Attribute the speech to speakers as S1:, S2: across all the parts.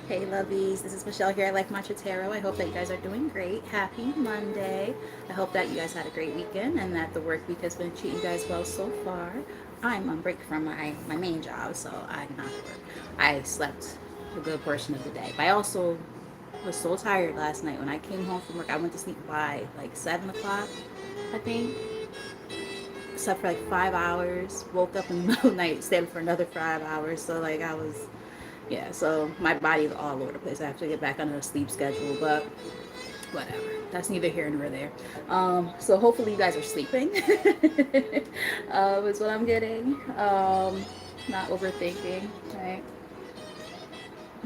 S1: Hey lovies, this is Michelle here at Like Mantra Tarot. I hope that you guys are doing great. Happy Monday. I hope that you guys had a great weekend and that the work week has been treating you guys well so far. I'm on break from my main job, so I did not work. I slept a good portion of the day. But I also was so tired last night when I came home from work. I went to sleep by like 7 o'clock, I think. Slept for like 5 hours, woke up in the middle of the night, stayed for another 5 hours. So like I was yeah, so my body's all over the place. I have to get back on a sleep schedule, but whatever. That's neither here nor there. So hopefully you guys are sleeping. Is what I'm getting. Not overthinking, right?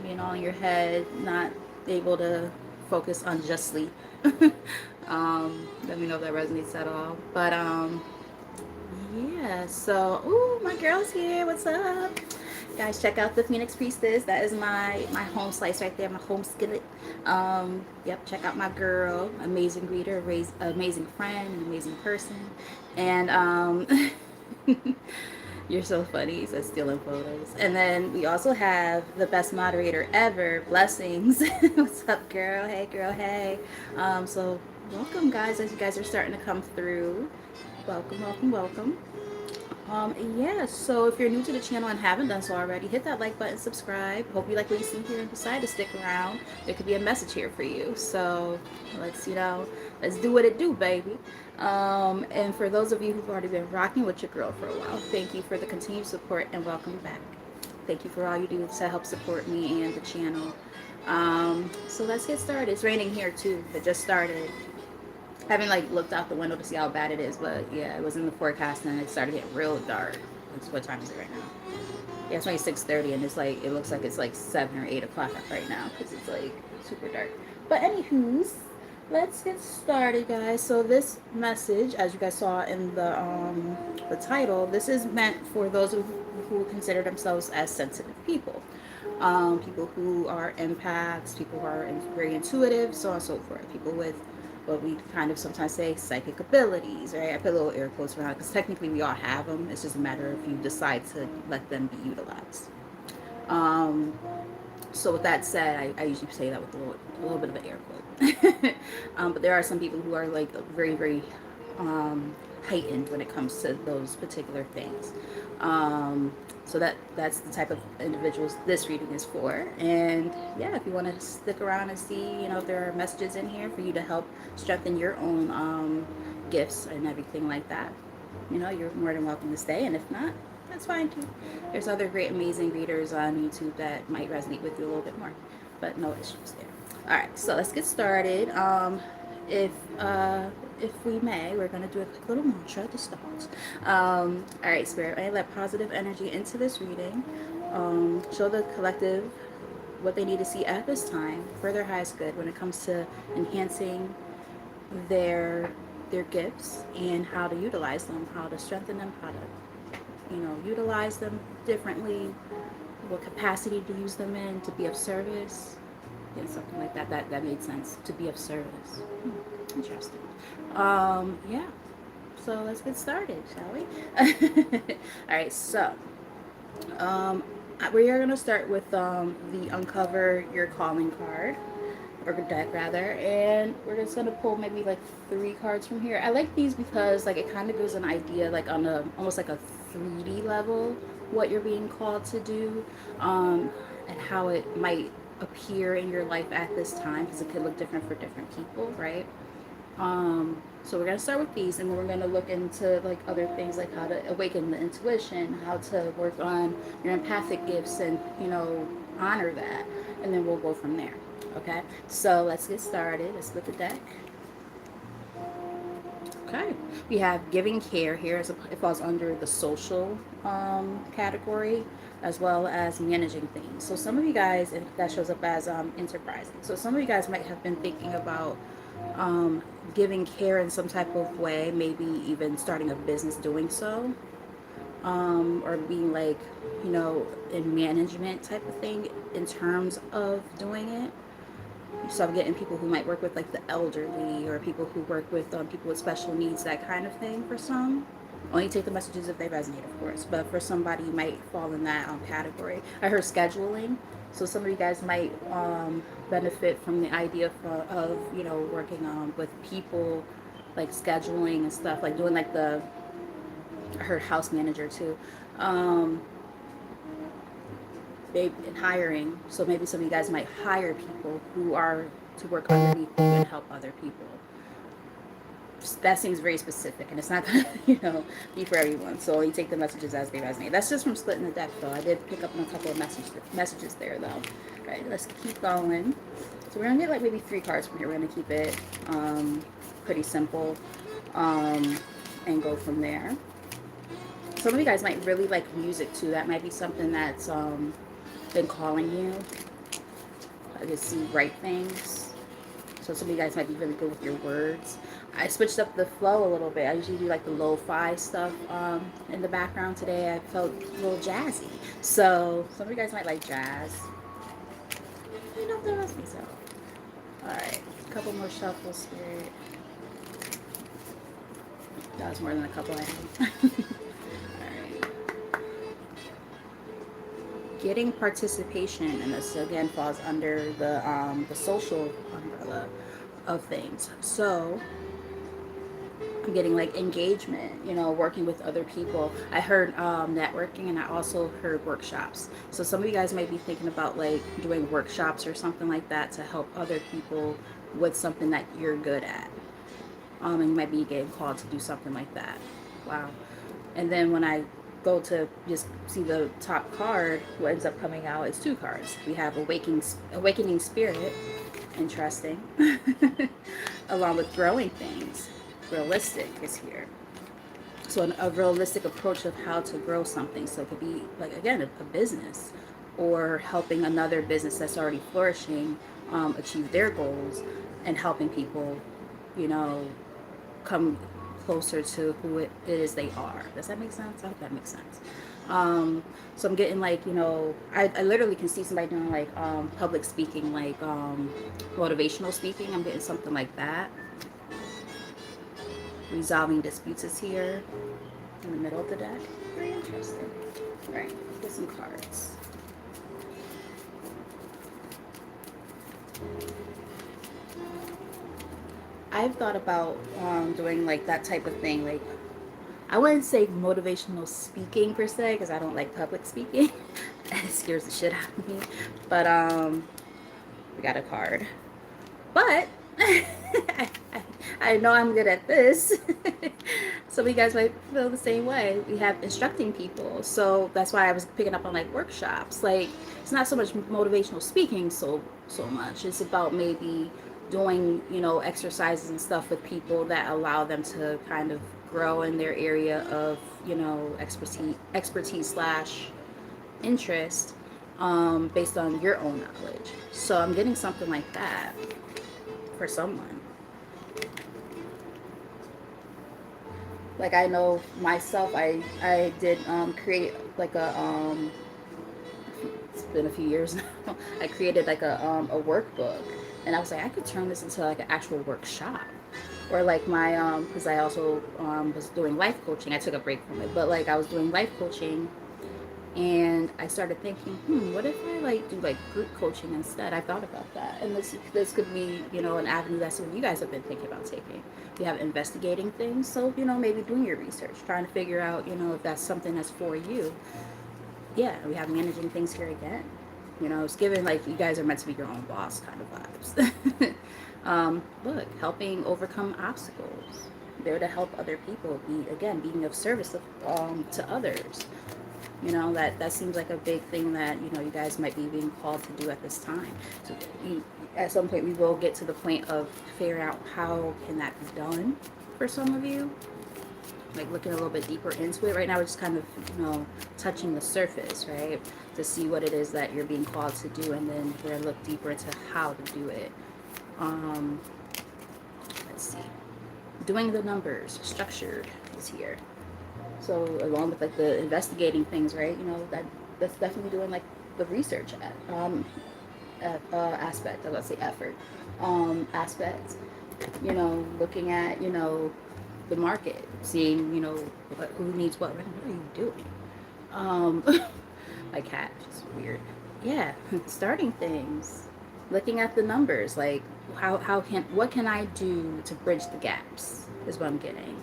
S1: Being all in your head, not able to focus on just sleep. Let me know if that resonates at all. But yeah, so ooh, my girl's here. What's up? Guys, check out the Phoenix Priestess. That is my home slice right there, my home skillet. Yep, check out my girl, amazing reader, amazing friend, an amazing person, and you're so funny. He says stealing photos. And then we also have the best moderator ever, Blessings. What's up, girl? Hey, girl. Hey. So welcome, guys, as you guys are starting to come through. Welcome, welcome, welcome. Yeah, so if you're new to the channel and haven't done so already, hit that like button, subscribe. Hope you like what you see here and decide to stick around. There could be a message here for you. So let's do what it do, baby. And for those of you who've already been rocking with your girl for a while, thank you for the continued support and welcome back. Thank you for all you do to help support me and the channel. So let's get started. It's raining here too. It just started. I haven't like looked out the window to see how bad it is, but yeah, it was in the forecast and it started getting real dark. What time is it right now? Yeah, it's only 6:30, and it's like it looks like it's like 7 or 8 o'clock right now because it's like super dark. But anywho's, let's get started, guys. So this message, as you guys saw in the title, this is meant for those who consider themselves as sensitive people. People who are empaths, people who are very intuitive, so on and so forth. People with what we kind of sometimes say psychic abilities, right? I put a little air quotes around it because technically we all have them. It's just a matter of if you decide to let them be utilized. Um, so with that said, I usually say that with a little bit of an air quote. But there are some people who are like very, very heightened when it comes to those particular things. So that's the type of individuals this reading is for. And yeah, if you want to stick around and see, if there are messages in here for you to help strengthen your own gifts and everything like that, you're more than welcome to stay. And if not, that's fine too. There's other great, amazing readers on YouTube that might resonate with you a little bit more, but no issues there. All right, so let's get started. If uh, if we may, we're going to do a quick little mantra to start. All right, Spirit, I let positive energy into this reading. Show the collective what they need to see at this time for their highest good when it comes to enhancing their their gifts and how to utilize them, how to strengthen them, how to utilize them differently, what capacity to use them in to be of service. Yeah, something like that. That made sense. To be of service. Interesting. Yeah. So let's get started, shall we? All right. So, we are gonna start with the Uncover Your Calling card, or deck rather, and we're just gonna pull maybe like 3 cards from here. I like these because like it kind of gives an idea, like on a almost like a 3D level, what you're being called to do, and how it might appear in your life at this time, because it could look different for different people, right? So we're gonna start with these, and then we're gonna look into like other things, like how to awaken the intuition, how to work on your empathic gifts, and honor that, and then we'll go from there. Okay, so let's get started. Let's look at the deck. Okay, we have giving care here. It falls under the social category, as well as managing things. So some of you guys, and that shows up as enterprising. So some of you guys might have been thinking about giving care in some type of way, maybe even starting a business doing so, or being like, in management type of thing in terms of doing it. So I'm getting people who might work with like the elderly, or people who work with people with special needs, that kind of thing for some. Only take the messages if they resonate, of course. But for somebody, you might fall in that category. I heard scheduling. So some of you guys might benefit from the idea of working with people, like scheduling and stuff, like doing like the, I heard house manager too. Um, and hiring. So maybe some of you guys might hire people who are to work underneath you and help other people. That seems very specific, and it's not gonna, be for everyone. So only take the messages as they resonate. That's just from splitting the deck, though. I did pick up on a couple of messages there, though. All right, let's keep going. So we're gonna get like maybe 3 cards from here. We're gonna keep it pretty simple, and go from there. Some of you guys might really like music too. That might be something that's been calling you. I just see write things. So some of you guys might be really good with your words. I switched up the flow a little bit. I usually do like the lo-fi stuff in the background today. I felt a little jazzy. So some of you guys might like jazz. I know if that was myself. Alright, a couple more shuffles, Spirit. That was more than a couple I had. Alright. Getting participation, and this again falls under the social umbrella of things. So I'm getting like engagement, working with other people. I heard networking, and I also heard workshops. So some of you guys might be thinking about like doing workshops or something like that to help other people with something that you're good at. And you might be getting called to do something like that. Wow. And then when I go to just see the top card, what ends up coming out is 2 cards. We have awakening spirit, interesting, along with growing things. Realistic is here. So a realistic approach of how to grow something. So it could be like, again, a business, or helping another business that's already flourishing achieve their goals, and helping people, come closer to who it is they are. Does that make sense? I hope that makes sense. So I'm getting like, I literally can see somebody doing like public speaking, like motivational speaking. I'm getting something like that. Resolving disputes is here in the middle of the deck. Very interesting. All right, get some cards. I've thought about doing like that type of thing. Like, I wouldn't say motivational speaking per se, because I don't like public speaking. It scares the shit out of me. But we got a card. But I know I'm good at this. Some of you guys might feel the same way. We have instructing people. So that's why I was picking up on like workshops. Like, it's not so much motivational speaking so much. It's about maybe doing, exercises and stuff with people that allow them to kind of grow in their area of, expertise slash interest, based on your own knowledge. So I'm getting something like that for someone. Like, I know myself, I did create like it's been a few years now. I created like a workbook, and I was like, I could turn this into like an actual workshop. Or like my because I also was doing life coaching. I took a break from it, but like I was doing life coaching, and I started thinking, what if I like do like group coaching instead? I thought about that, and this could be, an avenue that some of you guys have been thinking about taking. You have investigating things, so maybe doing your research, trying to figure out, if that's something that's for you. Yeah, we have managing things here again. It's given like you guys are meant to be your own boss kind of vibes. Look, helping overcome obstacles. There to help other people. Being of service to others. That seems like a big thing that you guys might be being called to do at this time. So at some point we will get to the point of figuring out how can that be done for some of you. Like looking a little bit deeper into it. Right now we're just kind of touching the surface, right, to see what it is that you're being called to do, and then we're gonna look deeper into how to do it. Let's see. Doing the numbers, structured is here. So along with like the investigating things, right? That's definitely doing like the research aspect. Let's say effort aspect. Looking at the market, seeing, who needs what. What are you doing? Um, my cat, she's weird. Yeah, starting things, looking at the numbers, like what can I do to bridge the gaps is what I'm getting.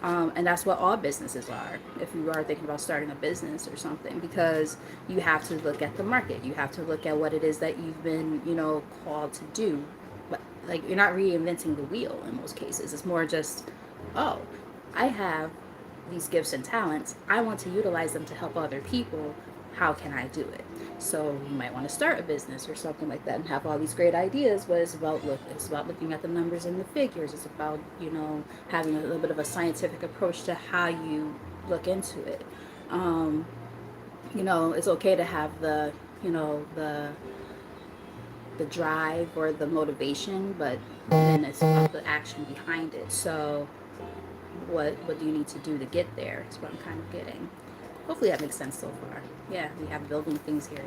S1: And that's what all businesses are, if you are thinking about starting a business or something, because you have to look at the market. You have to look at what it is that you've been, called to do. But, like, you're not reinventing the wheel in most cases. It's more just, oh, I have these gifts and talents. I want to utilize them to help other people. How can I do it? So you might want to start a business or something like that and have all these great ideas, but it's about looking at the numbers and the figures. It's about, having a little bit of a scientific approach to how you look into it. Um, it's okay to have the drive or the motivation, but then it's about the action behind it. So what do you need to do to get there? Is what I'm kind of getting. Hopefully that makes sense so far. Yeah, we have building things here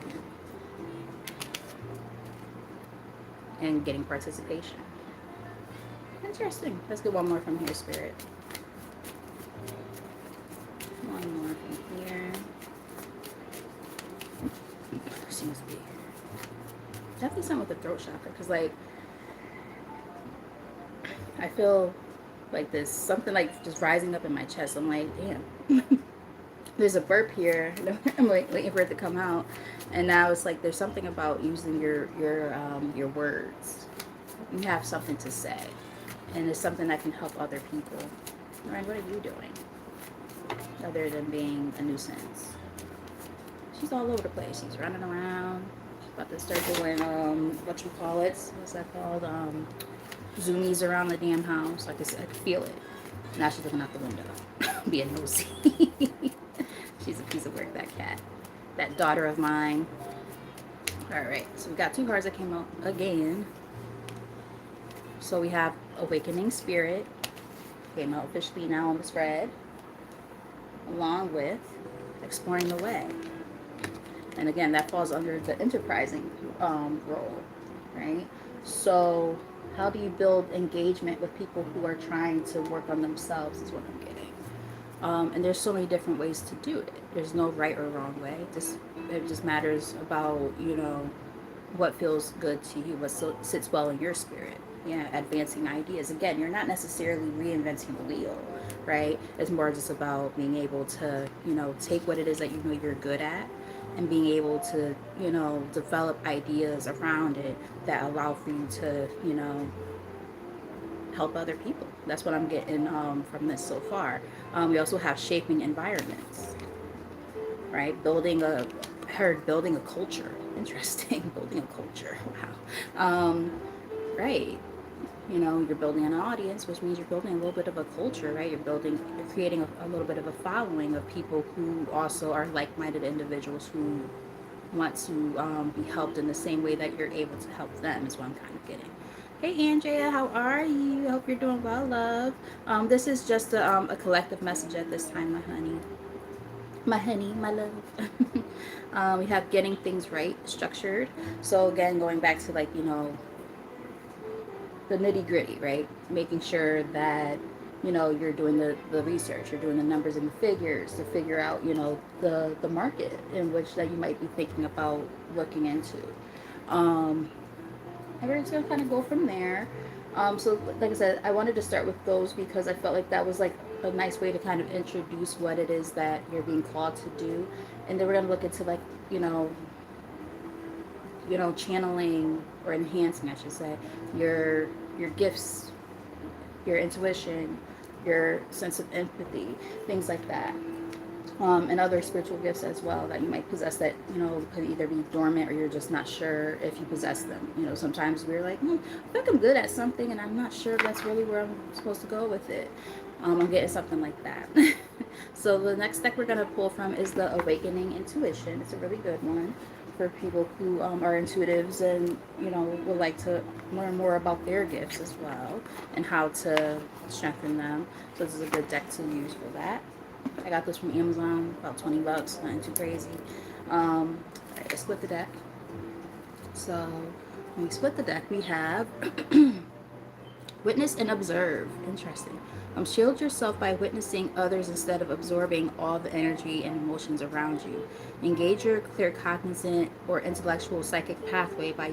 S1: and getting participation. Interesting. Let's get one more from here, Spirit. One more from here. Seems to be definitely something with the throat chakra, because, like, I feel like there's something like just rising up in my chest. I'm like, damn. There's a burp here. I'm waiting for it to come out, and now it's like there's something about using your words. You have something to say, and it's something that can help other people. All right, what are you doing other than being a nuisance? She's all over the place. She's running around. She's about to start doing what you call it? What's that called? Zoomies around the damn house. I could feel it. Now she's looking out the window, being nosy. She's a piece of work, that cat. That daughter of mine. Alright, so we got two cards that came out again. So we have Awakening Spirit. Came out officially now on the spread. Along with Exploring the Way. And again, that falls under the enterprising role, right? So how do you build engagement with people who are trying to work on themselves is what I'm getting. And there's so many different ways to do it. There's no right or wrong way. It just matters about, what feels good to you, what sits well in your spirit. Yeah, advancing ideas. Again, you're not necessarily reinventing the wheel, right? It's more just about being able to, take what it is that you're good at, and being able to, develop ideas around it that allow for you to, help other people. That's what I'm getting from this so far. We also have shaping environments, right? Building a culture. Interesting. Building a culture. Wow. Right. You're building an audience, which means you're building a little bit of a culture, right? You're creating a little bit of a following of people who also are like-minded individuals who want to be helped in the same way that you're able to help them, is what I'm kind of getting. Hey Andrea, how are you? I hope you're doing well, love. This is just a collective message at this time, my honey. My honey, my love. We have getting things right, structured. So again, going back to, like, the nitty gritty, right? Making sure that, you're doing the research, you're doing the numbers and the figures to figure out, the market in which that you might be thinking about looking into. And we're just gonna kind of go from there. So like I said, I wanted to start with those because I felt like that was like a nice way to kind of introduce what it is that you're being called to do. And then we're gonna look into, like, channeling or enhancing, I should say, your gifts, your intuition, your sense of empathy, things like that. And other spiritual gifts as well that you might possess that, could either be dormant or you're just not sure if you possess them. Sometimes we're like, I think I'm good at something and I'm not sure if that's really where I'm supposed to go with it. I'm getting something like that. So the next deck we're going to pull from is the Awakening Intuition. It's a really good one for people who are intuitives and, would like to learn more about their gifts as well and how to strengthen them. So this is a good deck to use for that. I got this from Amazon, about $20, nothing too crazy. Alright, let's split the deck. So when we split the deck, we have Witness and observe. Interesting. Shield yourself by witnessing others instead of absorbing all the energy and emotions around you. Engage your clear cognizant or intellectual psychic pathway by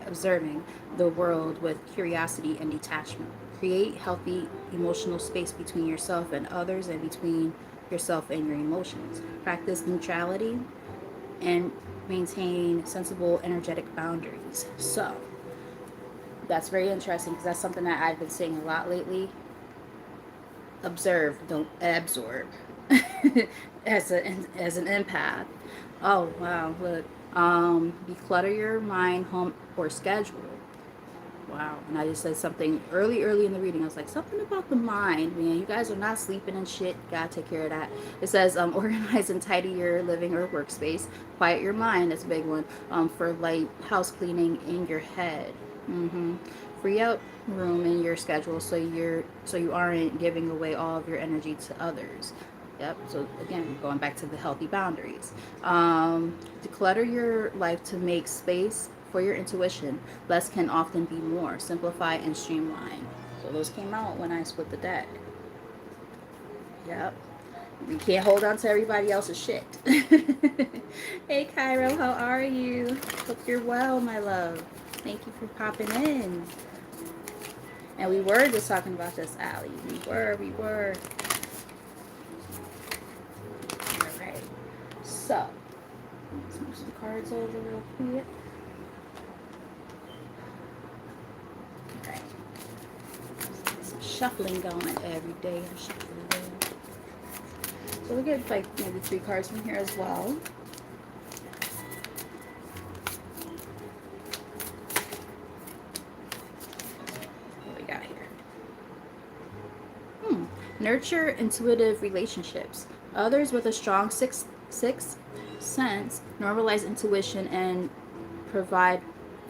S1: observing the world with curiosity and detachment. Create healthy emotional space between yourself and others and between yourself and your emotions. Practice neutrality and maintain sensible energetic boundaries. So, that's very interesting because that's something that I've been saying a lot lately. Observe, don't absorb. As an empath. Oh wow, look. Declutter your mind, home, or schedule. Wow. And I just said something early in the reading. I was like, something about the mind, man. You guys are not sleeping and shit. Gotta take care of that. It says, organize and tidy your living or workspace. Quiet your mind. That's a big one. For light house cleaning in your head. Free up room in your schedule so you aren't giving away all of your energy to others. Yep. So again, going back to the healthy boundaries. Declutter your life to make space for your intuition. Less can often be more. Simplify and streamline. So those came out when I split the deck. Yep. You can't hold on to everybody else's shit. Hey Cairo, how are you? Hope you're well, my love. Thank you for popping in. And we were just talking about this, Allie. We were. All right. So, let's move some cards over real quick. All right. Some shuffling going every day. I'm shuffling there. So we'll get like maybe 3 cards from here as well. What we got here? Nurture intuitive relationships. Others with a strong sixth sense normalize intuition and provide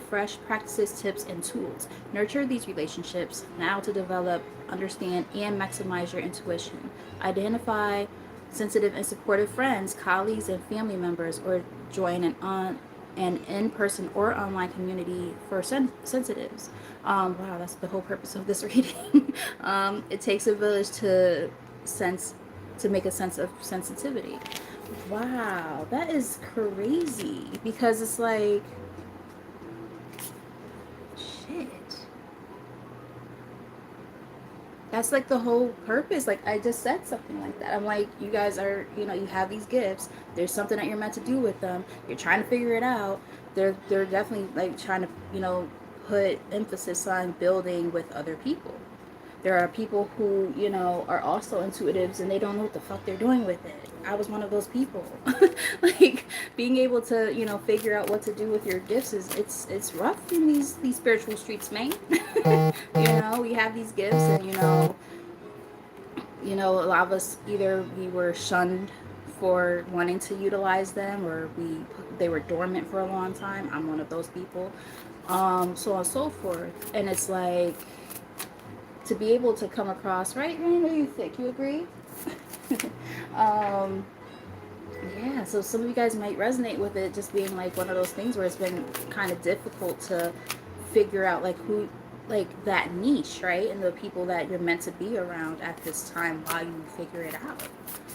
S1: fresh practices, tips, and tools. Nurture these relationships now to develop, understand, and maximize your intuition. Identify sensitive and supportive friends, colleagues, and family members, or join an in-person or online community for sensitives. Wow, that's the whole purpose of this reading. It takes a village sense to make a sense of sensitivity. Wow, that is crazy because it's like shit. That's like the whole purpose. Like I just said something like that. I'm like, you guys are, you have these gifts. There's something that you're meant to do with them. You're trying to figure it out. They're definitely like trying to, put emphasis on building with other people. There are people who, are also intuitives and they don't know what the fuck they're doing with it. I was one of those people. Like being able to, figure out what to do with your gifts it's rough in these spiritual streets, man. We have these gifts and a lot of us either we were shunned for wanting to utilize them or they were dormant for a long time. I'm one of those people. So on and so forth. And it's like to be able to come across, right? What do you think? You agree? um, yeah, so some of you guys might resonate with it just being like one of those things where it's been kind of difficult to figure out like who, like that niche, right? And the people that you're meant to be around at this time while you figure it out.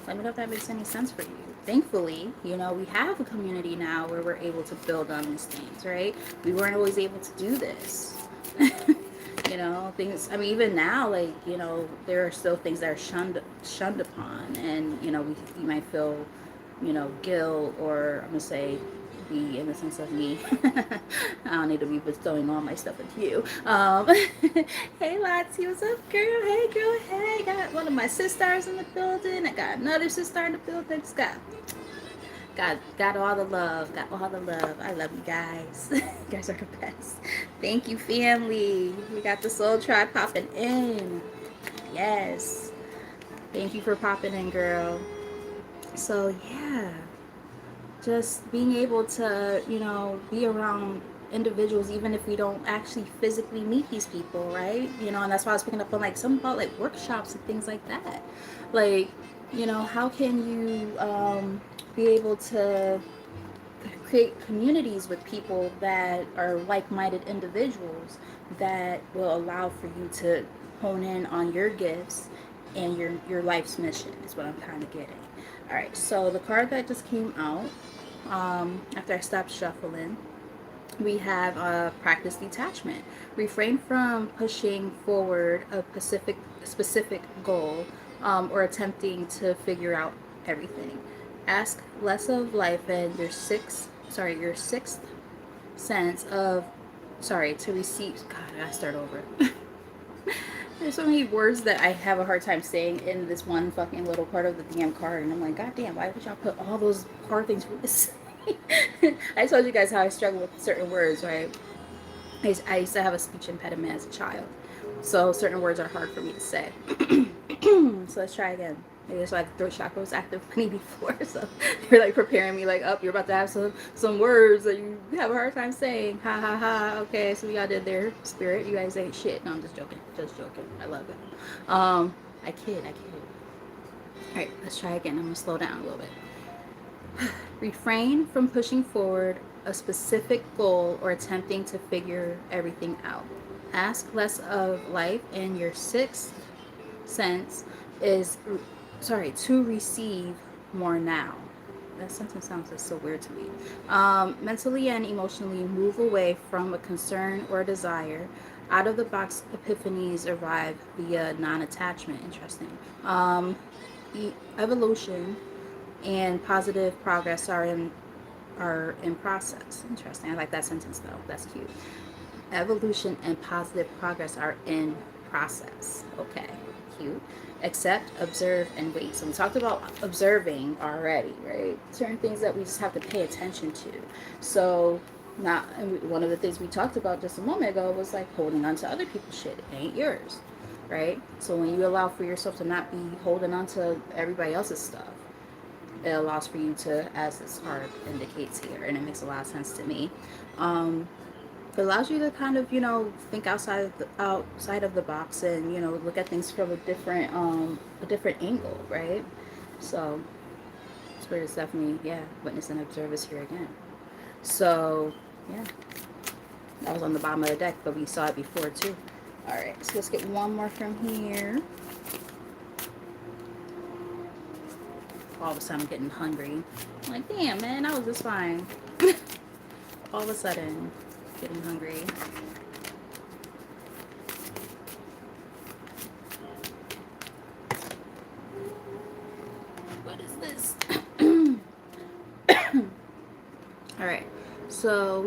S1: Let me know if that makes any sense for you. Thankfully, we have a community now where we're able to build on these things, right? We weren't always able to do this. Things, I mean, even now, like, there are still things that are shunned upon, and, we might feel, guilt, or I'm going to say, be in the sense of me. I don't need to be bestowing all my stuff into you. Hey, Lottie, what's up, girl? Hey, girl, hey. Got one of my sisters in the building. I got another sister in the building. Just got all the love. Got all the love. I love you guys. You guys are the best. Thank you, family. We got the Soul Tribe popping in. Yes. Thank you for popping in, girl. So, yeah. Just being able to, be around individuals, even if we don't actually physically meet these people, right? And that's why I was picking up on, like, something about, like, workshops and things like that. Like, how can you be able to create communities with people that are like-minded individuals that will allow for you to hone in on your gifts and your life's mission is what I'm kind of getting. All right, so the card that just came out after I stopped shuffling, we have practice detachment. Refrain from pushing forward a specific goal or attempting to figure out everything. Ask less of life and your sixth sense of, to receive. God, I gotta start over. There's so many words that I have a hard time saying in this one fucking little part of the damn card, and I'm like, God damn, why would y'all put all those hard things for me to say? I told you guys how I struggle with certain words, right? I used to have a speech impediment as a child, so certain words are hard for me to say. So let's try again. Maybe that's why the throat chakra was active funny before. So you're like preparing me, like, you're about to have some words that you have a hard time saying. Ha ha ha. Okay, so y'all did there, spirit. You guys ain't shit. No, I'm just joking. Just joking. I love it. I kid. All right, let's try again. I'm gonna slow down a little bit. Refrain from pushing forward a specific goal or attempting to figure everything out. Ask less of life, and your sixth sense is to receive more now. That sentence sounds just so weird to me. Mentally and emotionally move away from a concern or desire. Out of the box epiphanies arrive via non-attachment. Interesting. Evolution and positive progress are in process. Interesting. I like that sentence though. That's cute. Evolution and positive progress are in process. Okay, cute. Accept, observe, and wait. So we talked about observing already, right? Certain things that we just have to pay attention to. So one of the things we talked about just a moment ago was like holding on to other people's shit. It ain't yours, right? So when you allow for yourself to not be holding on to everybody else's stuff, it allows for you to, as this card indicates here, and it makes a lot of sense to me. It allows you to kind of, think outside of the box, and look at things from a different angle, right? So Spirit is definitely, witness and observers here again. So yeah, that was on the bottom of the deck, but we saw it before too. All right, so let's get one more from here. All of a sudden I'm getting hungry. I'm like, damn, man, I was just fine. All of a sudden, getting hungry. What is this? All right. So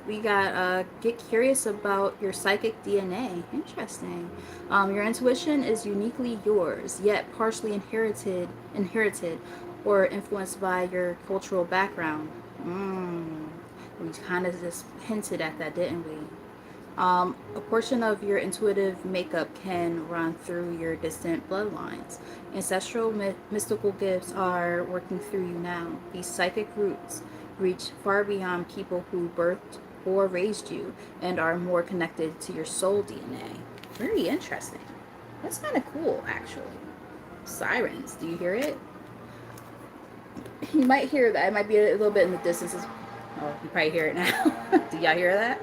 S1: we got get curious about your psychic DNA. Interesting. Your intuition is uniquely yours, yet partially inherited, or influenced by your cultural background. We kind of just hinted at that, didn't we? A portion of your intuitive makeup can run through your distant bloodlines. Ancestral mystical gifts are working through you now. These psychic roots reach far beyond people who birthed or raised you and are more connected to your soul DNA. Very interesting. That's kind of cool, actually. Sirens, do you hear it? You might hear that. It might be a little bit in the distance. Oh, you probably hear it now. Do y'all hear that?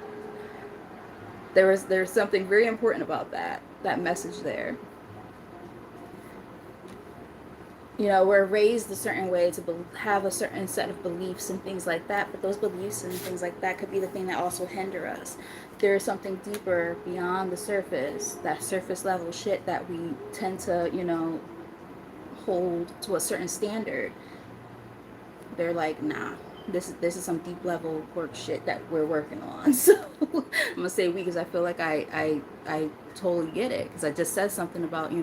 S1: There's something very important about that message there. We're raised a certain way to have a certain set of beliefs and things like that, but those beliefs and things like that could be the thing that also hinder us. There's something deeper beyond the surface, that surface level shit that we tend to, hold to a certain standard. They're like, nah, this is some deep level work shit that we're working on. So I'm gonna say we, because I feel like I totally get it, because I just said something about,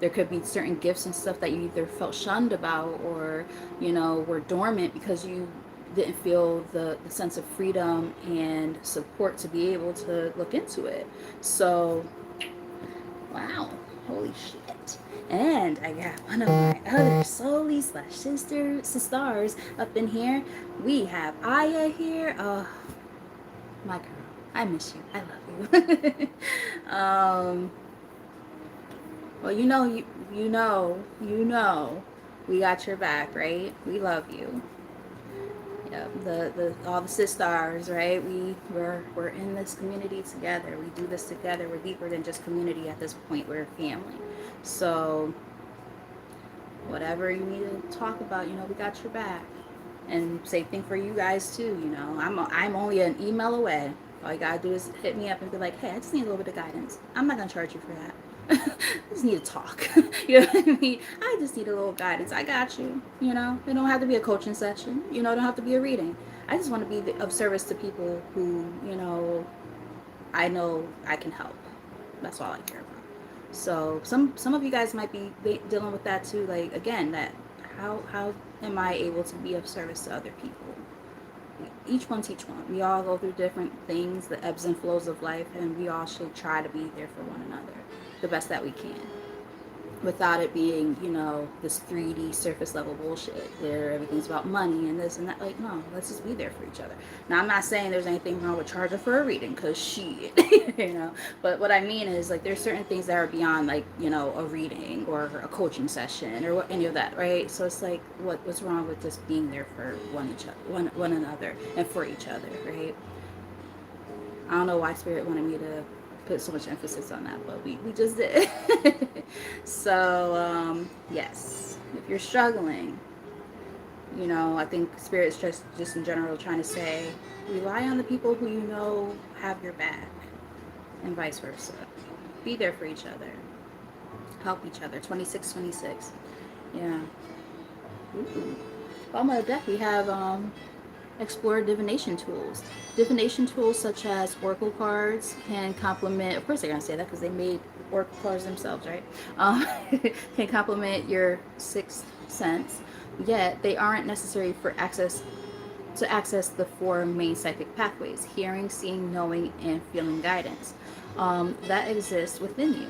S1: there could be certain gifts and stuff that you either felt shunned about, or were dormant because you didn't feel the sense of freedom and support to be able to look into it. So wow, holy shit. And I got one of my other soulies / sisters up in here. We have Aya here. Oh, my girl. I miss you. I love you. Well, we got your back, right? We love you. Yeah, the all the sisters, right? We're in this community together. We do this together. We're deeper than just community at this point. We're family. So whatever you need to talk about, we got your back. And same thing for you guys too. I'm only an email away. All you gotta do is hit me up and be like, hey, I just need a little bit of guidance. I'm not gonna charge you for that. I just need to talk. You know what I mean? I just need a little guidance. I got you. It don't have to be a coaching session. It don't have to be a reading. I just want to be of service to people who, I know I can help. That's all I care about. So some of you guys might be dealing with that too. Like, again, that how am I able to be of service to other people? Each one teach one. We all go through different things, the ebbs and flows of life, and we all should try to be there for one another the best that we can, without it being, this 3D surface level bullshit where everything's about money and this and that. Like, no, let's just be there for each other. Now, I'm not saying there's anything wrong with charging for a reading, because shit, but what I mean is, like, there's certain things that are beyond, like, a reading or a coaching session or any of that, right? So it's like, what's wrong with just being there for one another and for each other, right? I don't know why Spirit wanted me to put so much emphasis on that, but we just did. So, yes, if you're struggling, I think Spirit's just in general trying to say, rely on the people who have your back, and vice versa. Be there for each other. Help each other. 2626. Yeah. Ooh. Bottom of the deck, we have explore divination tools. Divination tools such as oracle cards can complement, of course they're going to say that because they made oracle cards themselves, right? Can complement your sixth sense, yet they aren't necessary for access the four main psychic pathways: hearing, seeing, knowing, and feeling guidance that exists within you.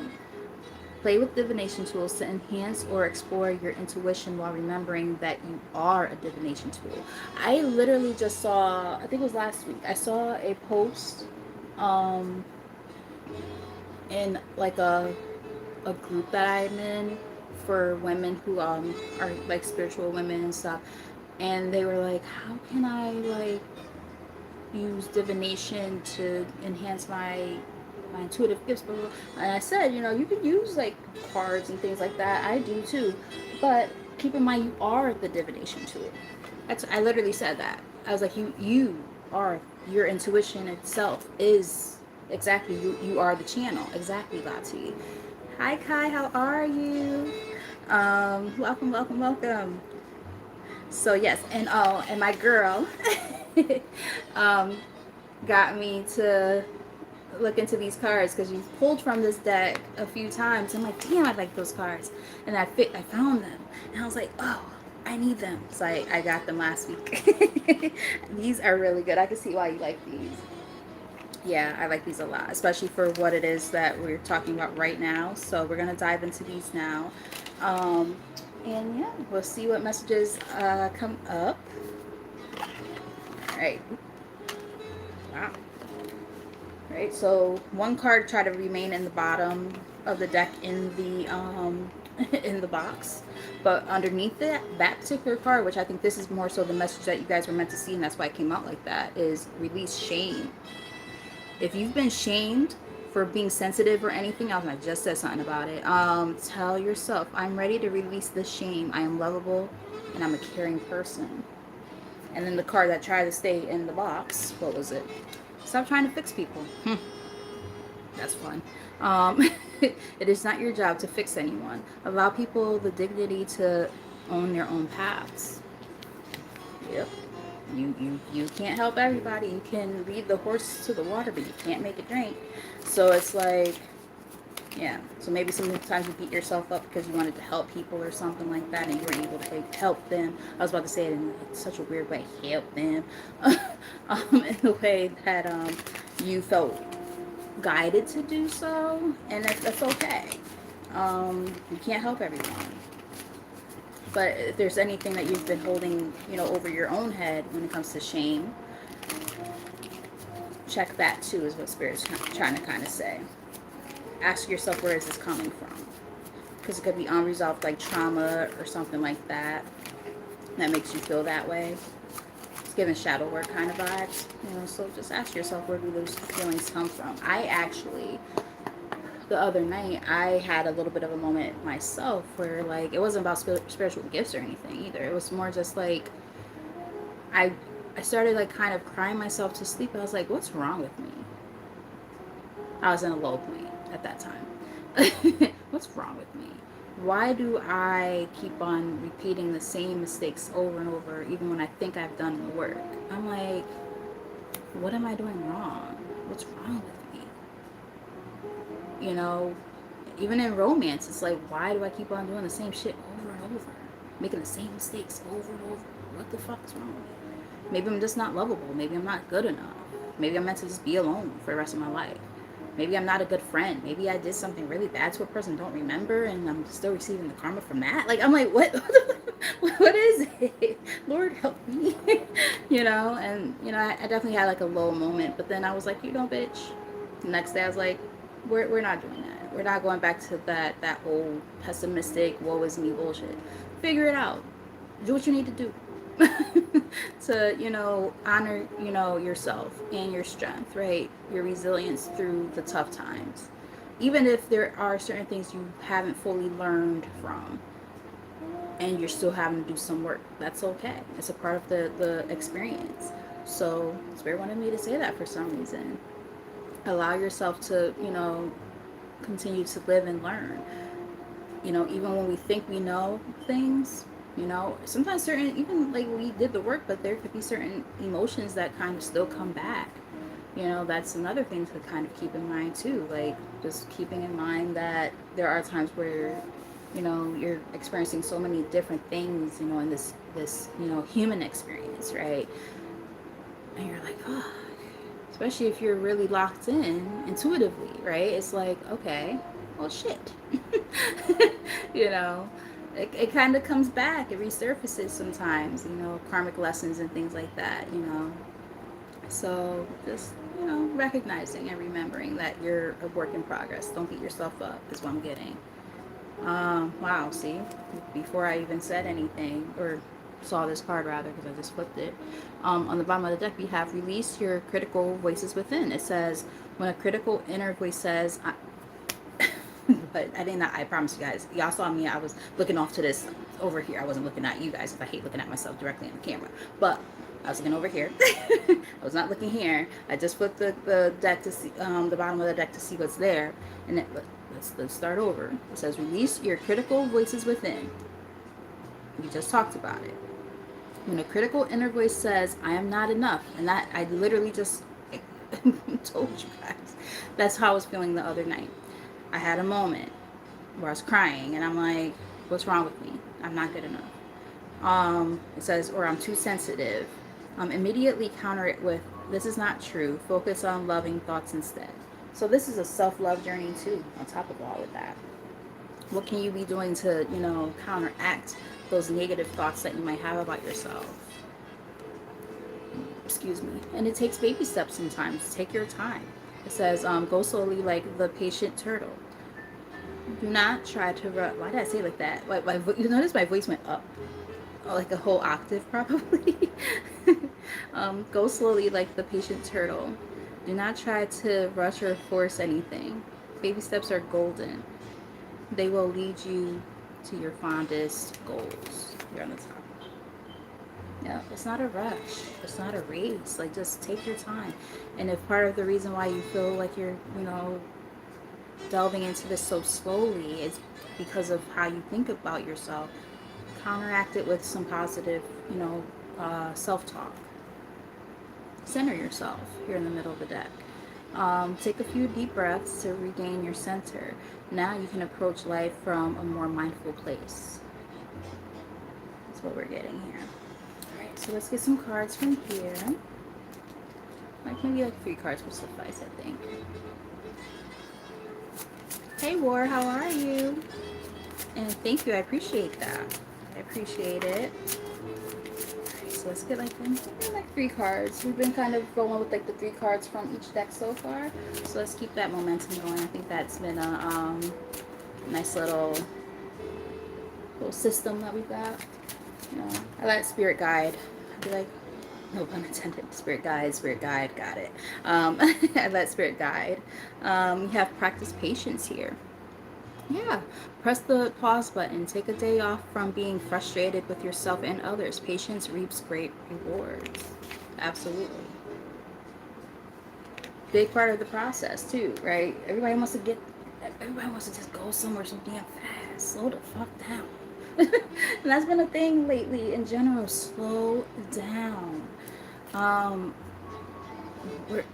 S1: Play with divination tools to enhance or explore your intuition while remembering that you are a divination tool. I literally just saw, I think it was last week, I saw a post um, in like a group that I'm in for women who are like spiritual women and stuff. And they were like, how can I like use divination to enhance my intuitive gifts, blah, blah, blah. And I said, you could use like cards and things like that. I do too, but keep in mind you are the divination tool. I literally said that. I was like, you are, your intuition itself is exactly you. You are the channel, exactly, Lati. Hi Kai, how are you? Welcome, welcome, welcome. So yes, and my girl um, got me to look into these cards because you pulled from this deck a few times. I'm like, damn, I like those cards, and I found them, and I was like, oh, I need them. So I got them last week. These are really good. I can see why you like these. Yeah, I like these a lot, especially for what it is that we're talking about right now. So we're gonna dive into these now, um, and yeah, we'll see what messages come up. All right. Wow. Right, so one card tried to remain in the bottom of the deck in the in the box, but underneath that particular card, which I think this is more so the message that you guys were meant to see, and that's why it came out like that, is release shame. If you've been shamed for being sensitive or anything else, and I just said something about it, tell yourself, I'm ready to release this shame. I am lovable and I'm a caring person. And then the card that tried to stay in the box, what was it? Stop trying to fix people. That's fun. It is not your job to fix anyone. Allow people the dignity to own their own paths. Yep. You can't help everybody. You can lead the horse to the water, but you can't make it drink. So it's like, yeah. So maybe sometimes you beat yourself up because you wanted to help people or something like that, and you weren't able to help them. I was about to say it in such a weird way, help them, in the way that you felt guided to do so, and that's okay. You can't help everyone. But if there's anything that you've been holding, over your own head when it comes to shame, check that too, is what Spirit's trying to kind of say. Ask yourself, where is this coming from? Because it could be unresolved, like trauma or something like that makes you feel that way. It's giving shadow work kind of vibes, you know. So just ask yourself, where do those feelings come from? I actually, the other night, I had a little bit of a moment myself where, like, it wasn't about spiritual gifts or anything either. It was more just like, I I started like kind of crying myself to sleep. I was like, what's wrong with me? I was in a low point at that time. What's wrong with me? Why do I keep on repeating the same mistakes over and over, even when I think I've done the work? I'm like, what am I doing wrong? What's wrong with me? You know, even in romance, it's like, why do I keep on doing the same shit over and over? Making the same mistakes over and over. What the fuck is wrong with me? Maybe I'm just not lovable. Maybe I'm not good enough. Maybe I'm meant to just be alone for the rest of my life. Maybe I'm not a good friend. Maybe I did something really bad to a person, don't remember, and I'm still receiving the karma from that. Like, I'm like, what? What is it? Lord help me. You know, and you know, I definitely had like a low moment, but then I was like, you know, bitch. The next day I was like, we're not doing that. We're not going back to that old pessimistic, woe is me bullshit. Figure it out. Do what you need to do. To, you know, honor, you know, yourself and your strength, right? Your resilience through the tough times. Even if there are certain things you haven't fully learned from and you're still having to do some work, that's okay. It's a part of the experience. So Spirit wanted me to say that for some reason. Allow yourself to, you know, continue to live and learn. You know, even when we think we know things, you know, sometimes certain, even like we did the work, but there could be certain emotions that kind of still come back. You know, that's another thing to kind of keep in mind too. Like, just keeping in mind that there are times where, you know, you're experiencing so many different things, you know, in this you know, human experience, right? And you're like, oh, especially if you're really locked in intuitively, right? It's like, okay, well, shit. You know, it kind of comes back, it resurfaces sometimes, you know, karmic lessons and things like that, you know. So just, you know, recognizing and remembering that you're a work in progress. Don't beat yourself up, is what I'm getting. Wow, see, before I even said anything, or saw this card rather, because I just flipped it, on the bottom of the deck we have release your critical voices within. It says, when a critical inner voice says, but I did not, I promise you guys, y'all saw me, I was looking off to this over here. I wasn't looking at you guys because I hate looking at myself directly on the camera, but I was looking over here. I was not looking here. I just flipped the deck to see, the bottom of the deck to see what's there. And let's start over. It says, release your critical voices within. We just talked about it. When a critical inner voice says, I am not enough, and that I literally just told you guys, that's how I was feeling the other night. I had a moment where I was crying, and I'm like, what's wrong with me? I'm not good enough. It says, or I'm too sensitive. Immediately counter it with, this is not true. Focus on loving thoughts instead. So this is a self-love journey too, on top of all of that. What can you be doing to, you know, counteract those negative thoughts that you might have about yourself? Excuse me. And it takes baby steps sometimes. Take your time. It says, go slowly like the patient turtle. Do not try to run. Why did I say it like that? You notice my voice went up, like a whole octave probably. Go slowly like the patient turtle. Do not try to rush or force anything. Baby steps are golden. They will lead you to your fondest goals. You're on the top. Yeah, it's not a rush. It's not a race. Like, just take your time. And if part of the reason why you feel like you're, you know, delving into this so slowly is because of how you think about yourself, counteract it with some positive, you know, self-talk. Center yourself here in the middle of the deck. Take a few deep breaths to regain your center. Now you can approach life from a more mindful place. That's what we're getting here. Alright, so let's get some cards from here. Like maybe like 3 cards will suffice, I think. Hey War, how are you? And thank you, I appreciate that. I appreciate it. Alright, so let's get like 3 cards. We've been kind of going with like the 3 cards from each deck so far. So let's keep that momentum going. I think that's been a nice little system that we've got. You know, I let spirit guide. I'd be like, No pun intended. Spirit guide, got it. I let spirit guide. You have practice patience here. Yeah, press the pause button. Take a day off from being frustrated with yourself and others. Patience reaps great rewards. Absolutely. Big part of the process too, right? Everybody wants to just go somewhere so damn fast. Slow the fuck down. And that's been a thing lately in general. Slow down. Um,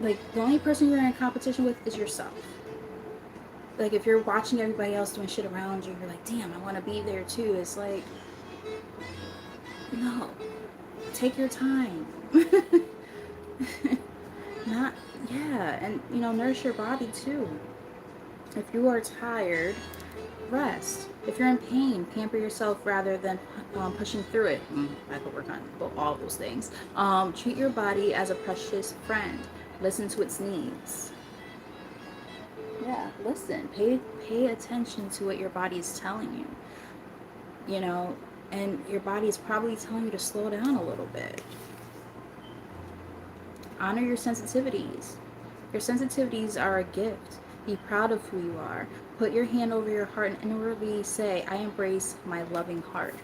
S1: like the only person you're in competition with is yourself. Like if you're watching everybody else doing shit around you, you're like, damn, I want to be there too. It's like, no, take your time. Not, yeah, and nourish your body too. If you are tired, rest. If you're in pain, pamper yourself rather than pushing through it. I could work on all those things. Treat your body as a precious friend. Listen to its needs. Yeah, listen. Pay attention to what your body is telling you. You know, and your body is probably telling you to slow down a little bit. Honor your sensitivities. Your sensitivities are a gift. Be proud of who you are. Put your hand over your heart and inwardly say, I embrace my loving heart.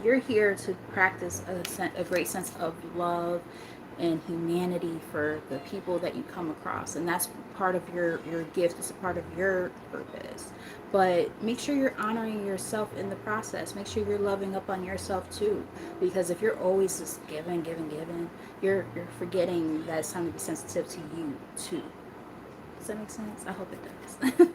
S1: You're here to practice a great sense of love and humanity for the people that you come across. And that's part of your gift. It's a part of your purpose. But make sure you're honoring yourself in the process. Make sure you're loving up on yourself too. Because if you're always just giving, you're forgetting that it's time to be sensitive to you too. Does that make sense? I hope it does.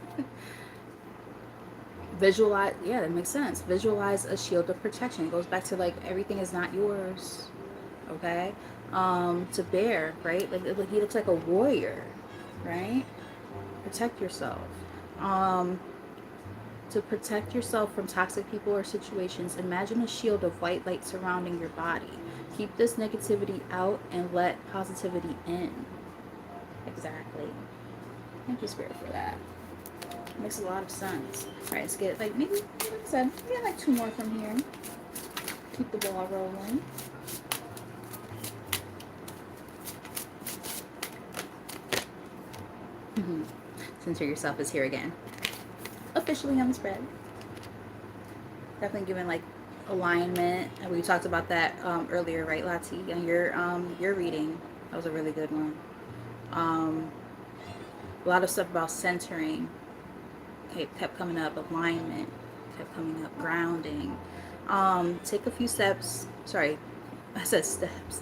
S1: Visualize, yeah, that makes sense. Visualize a shield of protection. It goes back to like everything is not yours, okay? To bear, right? Like he looks like a warrior, right? Protect yourself. Um, to protect yourself from toxic people or situations, imagine a shield of white light surrounding your body. Keep this negativity out and let positivity in. Exactly. Thank you, Spirit, for that. Makes a lot of sense. All right, let's get like maybe, like I said, get like 2 more from here. Keep the ball rolling. Center yourself is here again. Officially on the spread. Definitely giving like alignment. And we talked about that earlier, right, Lati? And your reading. That was a really good one. A lot of stuff about centering kept coming up. Alignment kept coming up. Grounding. Take a few steps. Sorry, I said steps.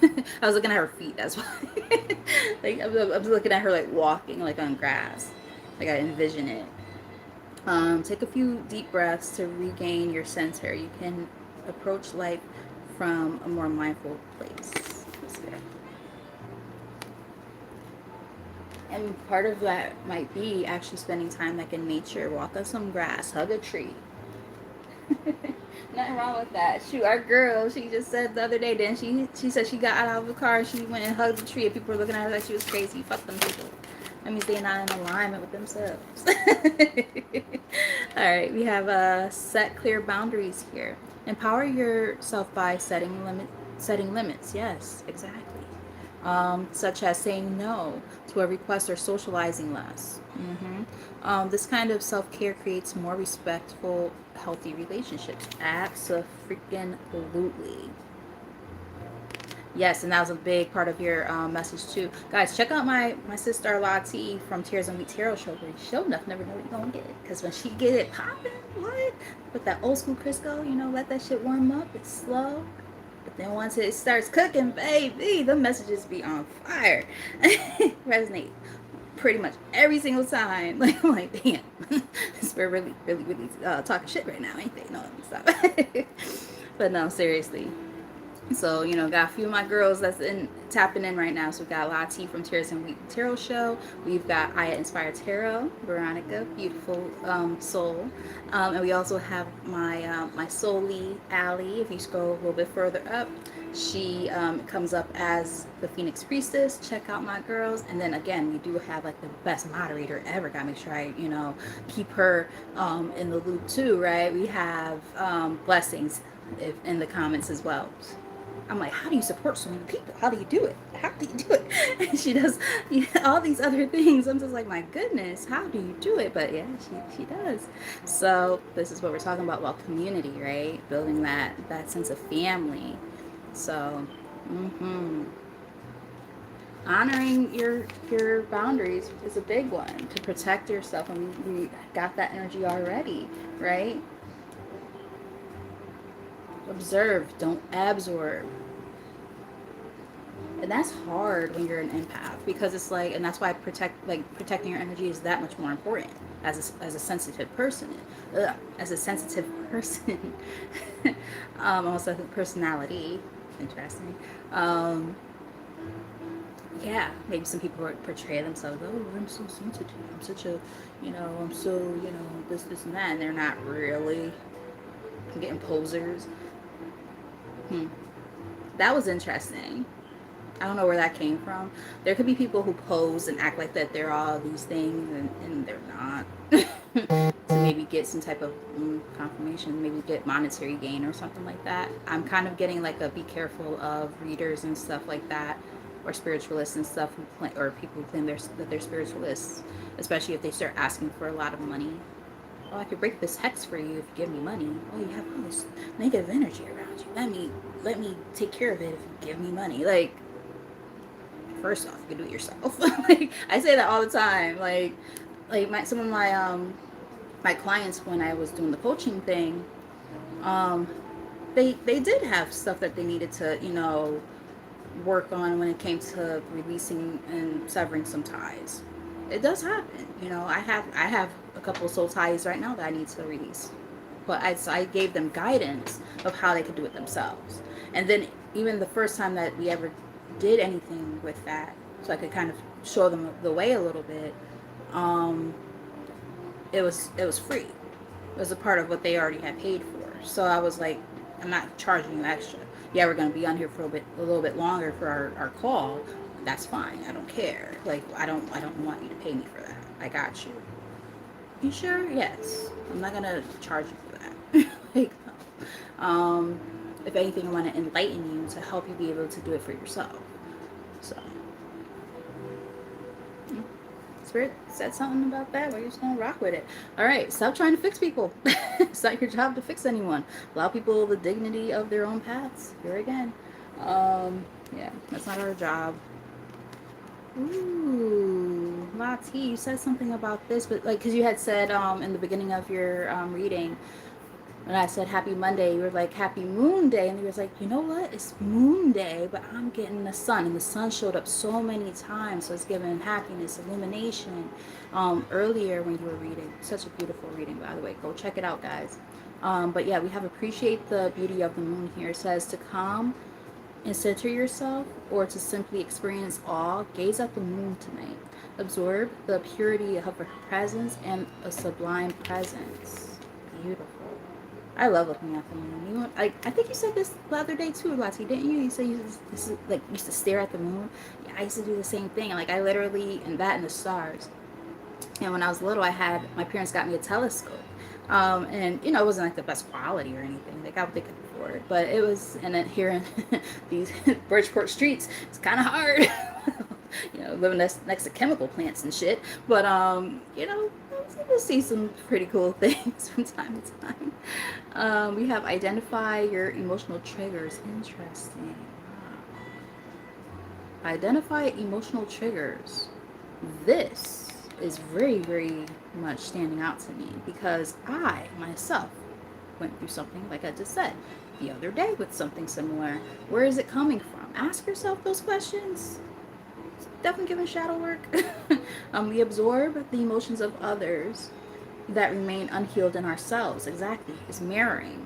S1: I was looking at her feet. That's why. Like I was looking at her like walking like on grass. Like I envision it. Take a few deep breaths to regain your center. You can approach life from a more mindful place. And part of that might be actually spending time like in nature, walk on some grass, hug a tree. Nothing wrong with that. Shoot, our girl, she just said the other day, didn't she? She said she got out of the car and she went and hugged the tree and people were looking at her like she was crazy. Fuck them people. That means they're not in alignment with themselves. All right, we have set clear boundaries here. Empower yourself by setting limits. Yes, exactly. Such as saying no to a request or socializing less. This kind of self-care creates more respectful, healthy relationships. Abso-freaking-lutely. Yes, and that was a big part of your message too. Guys, check out my sister Lati from Tears and Wheat Tarot Show. Where you show enough never know what you're going to get. Because when she get it popping, what? With that old school Crisco, let that shit warm up. It's slow. But then once it starts cooking, baby, the messages be on fire. Resonate pretty much every single time. Like, I'm like, damn. We're really talking shit right now, ain't they? No, stop. But no, seriously. So, got a few of my girls that's tapping in right now. So we got Lati from Tears and Wheat Tarot Show. We've got Aya Inspired Tarot, Veronica, beautiful soul. And we also have my soulie, Allie. If you scroll a little bit further up, she comes up as the Phoenix Priestess. Check out my girls. And then again, we do have like the best moderator ever. Gotta make sure I, keep her in the loop too, right? We have blessings in the comments as well. I'm like, how do you support so many people? How do you do it? How do you do it? And she does all these other things. I'm just like, my goodness, how do you do it? But yeah, she does. So this is what we're talking about community, right? Building that sense of family. So, honoring your boundaries is a big one to protect yourself, and we got that energy already, right? Observe, don't absorb. And that's hard when you're an empath, because it's like, and that's why protecting your energy is that much more important as a sensitive person. As a sensitive person, almost like a personality. Interesting. Um, yeah, maybe some people portray themselves, oh, I'm so sensitive. I'm such a, I'm so, this, and that. And they're not really getting posers. Hmm. That was interesting. I don't know where that came from. There could be people who pose and act like that they're all these things, and they're not. To maybe get some type of confirmation, maybe get monetary gain or something like that. I'm kind of getting like a be careful of readers and stuff like that, or spiritualists and stuff, or people who claim that they're spiritualists, especially if they start asking for a lot of money. Oh, I could break this hex for you if you give me money. Oh, you have all this negative energy around you. Let me take care of it if you give me money. Like, first off, you can do it yourself. Like, I say that all the time. Some of my clients, when I was doing the coaching thing, um, they did have stuff that they needed to work on when it came to releasing and severing some ties. It does happen. I have a couple of soul ties right now that I need to release, but I gave them guidance of how they could do it themselves. And then even the first time that we ever did anything with that, so I could kind of show them the way a little bit. Um, it was free. It was a part of what they already had paid for. So I was like, I'm not charging you extra. Yeah, we're gonna be on here for a little bit longer for our call. That's fine. I don't care. Like, I don't want you to pay me for that. I got you. You sure? Yes. I'm not gonna charge you for that. Like, um, if anything, I want to enlighten you to help you be able to do it for yourself. So, Spirit said something about that. We're just gonna rock with it. All right, stop trying to fix people. It's not your job to fix anyone. Allow people the dignity of their own paths. Here again. Yeah, that's not our job. Ooh, Lati, you said something about this, but like, because you had said in the beginning of your reading, when I said happy Monday, you were like happy moon day. And he was like, you know what? It's moon day, but I'm getting the sun. And the sun showed up so many times. So it's giving happiness, illumination. Earlier when you were reading, such a beautiful reading, by the way. Go check it out, guys. But yeah, we have appreciate the beauty of the moon here. It says to calm and center yourself, or to simply experience awe, gaze at the moon tonight. Absorb the purity of her presence and a sublime presence. Beautiful. I love looking at the moon. I think you said this the other day too, Lati, didn't you? You said you used to stare at the moon. Yeah, I used to do the same thing. Like, I literally, and that and the stars. And when I was little, my parents got me a telescope. And it wasn't like the best quality or anything. They got what they could afford, but it was. And then here in these Bridgeport streets, it's kind of hard. Living next to chemical plants and shit. But we'll see some pretty cool things from time to time. We have identify your emotional triggers. Interesting. Wow. Identify emotional triggers. This is very, very much standing out to me, because I myself went through something, like I just said, the other day with something similar. Where is it coming from? Ask yourself those questions. Definitely giving shadow work. We absorb the emotions of others that remain unhealed in ourselves. Exactly. It's mirroring.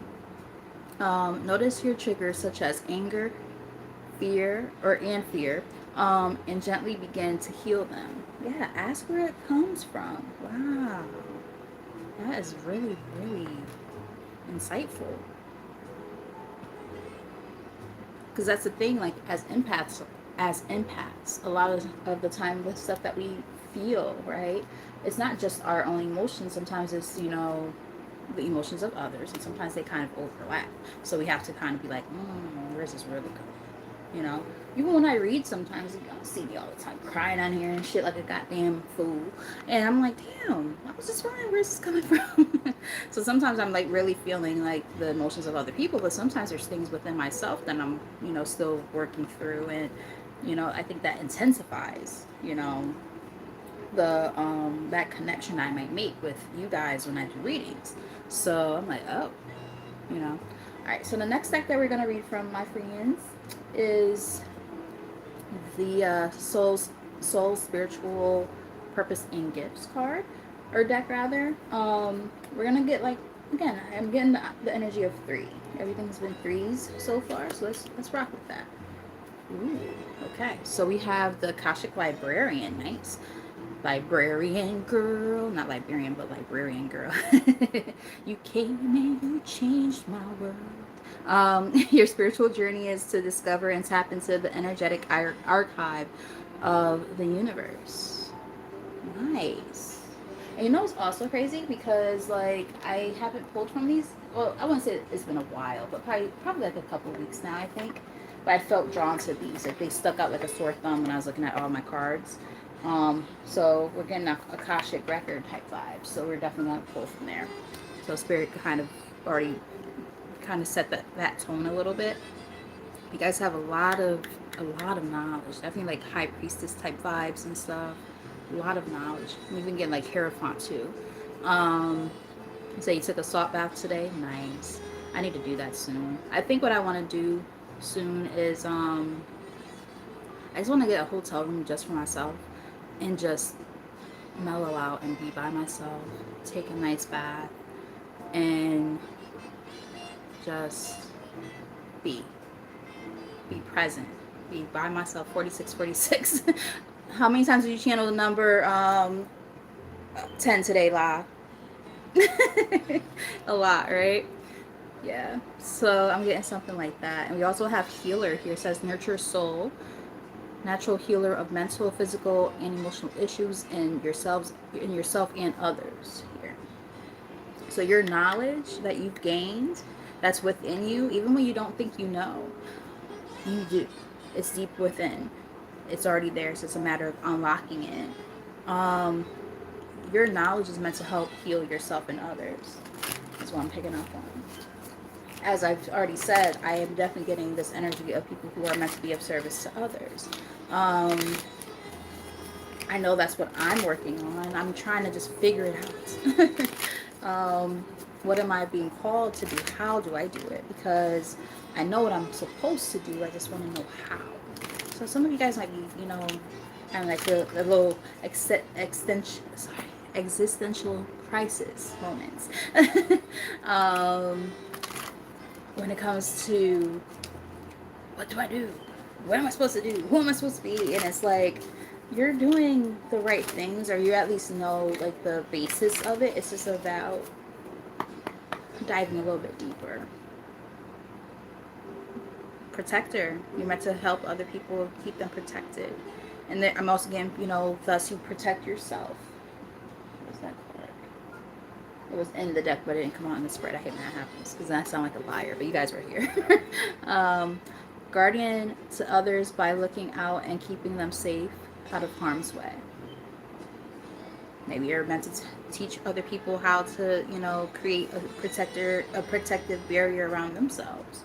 S1: Notice your triggers such as anger, fear, and gently begin to heal them. Yeah, ask where it comes from. Wow. That is really, really insightful. Because that's the thing, like, as empaths, a lot of the time, the stuff that we feel, right, it's not just our own emotions. Sometimes it's the emotions of others, and sometimes they kind of overlap. So we have to kind of be like, where's this really going? You know, even when I read, sometimes you don't see me all the time crying on here and shit like a goddamn fool, and I'm like, damn, I was just wondering where's this coming from. So sometimes I'm like really feeling like the emotions of other people, but sometimes there's things within myself that I'm, still working through, and I think that intensifies, the that connection I might make with you guys when I do readings. So I'm like, oh, you know. All right. So the next deck that we're gonna read from, my friends, is the Soul Spiritual Purpose and Gifts card, or deck rather. We're gonna get, like, again, I'm getting the energy of three. Everything's been threes so far, so let's rock with that. Ooh, okay. So we have the Akashic Librarian. Nice. Librarian girl, not librarian, but librarian girl. You came and you changed my world. Your spiritual journey is to discover and tap into the energetic archive of the universe. Nice. And you know what's also crazy? Because, like, I haven't pulled from these. Well, I wouldn't say it's been a while, but probably like a couple weeks now, I think. But I felt drawn to these. Like, they stuck out like a sore thumb when I was looking at all my cards. So we're getting a Akashic record type vibe. So we're definitely gonna pull from there. So Spirit kind of already kind of set that tone a little bit. You guys have a lot of knowledge. Definitely like High Priestess type vibes and stuff. A lot of knowledge. I'm even getting like Hierophant too. So you took a salt bath today. Nice. I need to do that soon. I think what I want to do soon is I just want to get a hotel room just for myself and just mellow out and be by myself, take a nice bath, and just be present, be by myself. 4646. How many times did you channel the number 10 today, La? A lot, right? Yeah. So I'm getting something like that. And we also have healer here. It says nurture soul, natural healer of mental, physical, and emotional issues in yourself and others here. So your knowledge that you've gained, that's within you, even when you don't think you know, you do. It's deep within. It's already there. So it's a matter of unlocking it. Your knowledge is meant to help heal yourself and others. That's what I'm picking up on. As I've already said, I am definitely getting this energy of people who are meant to be of service to others. I know that's what I'm working on. I'm trying to just figure it out. What am I being called to do? How do I do it? Because I know what I'm supposed to do. I just want to know how. So some of you guys might be, kind of like a little existential crisis moments. When it comes to what do I do? What am I supposed to do? Who am I supposed to be? And it's like, you're doing the right things, or you at least know like the basis of it. It's just about diving a little bit deeper. Protector. You're meant to help other people, keep them protected. And then I'm also getting, thus you protect yourself. What's that card? It was in the deck, but it didn't come out in the spread. I hate when that happens because then I sound like a liar, but you guys were here. Guardian to others by looking out and keeping them safe out of harm's way. Maybe you're meant to teach other people how to, create a protective barrier around themselves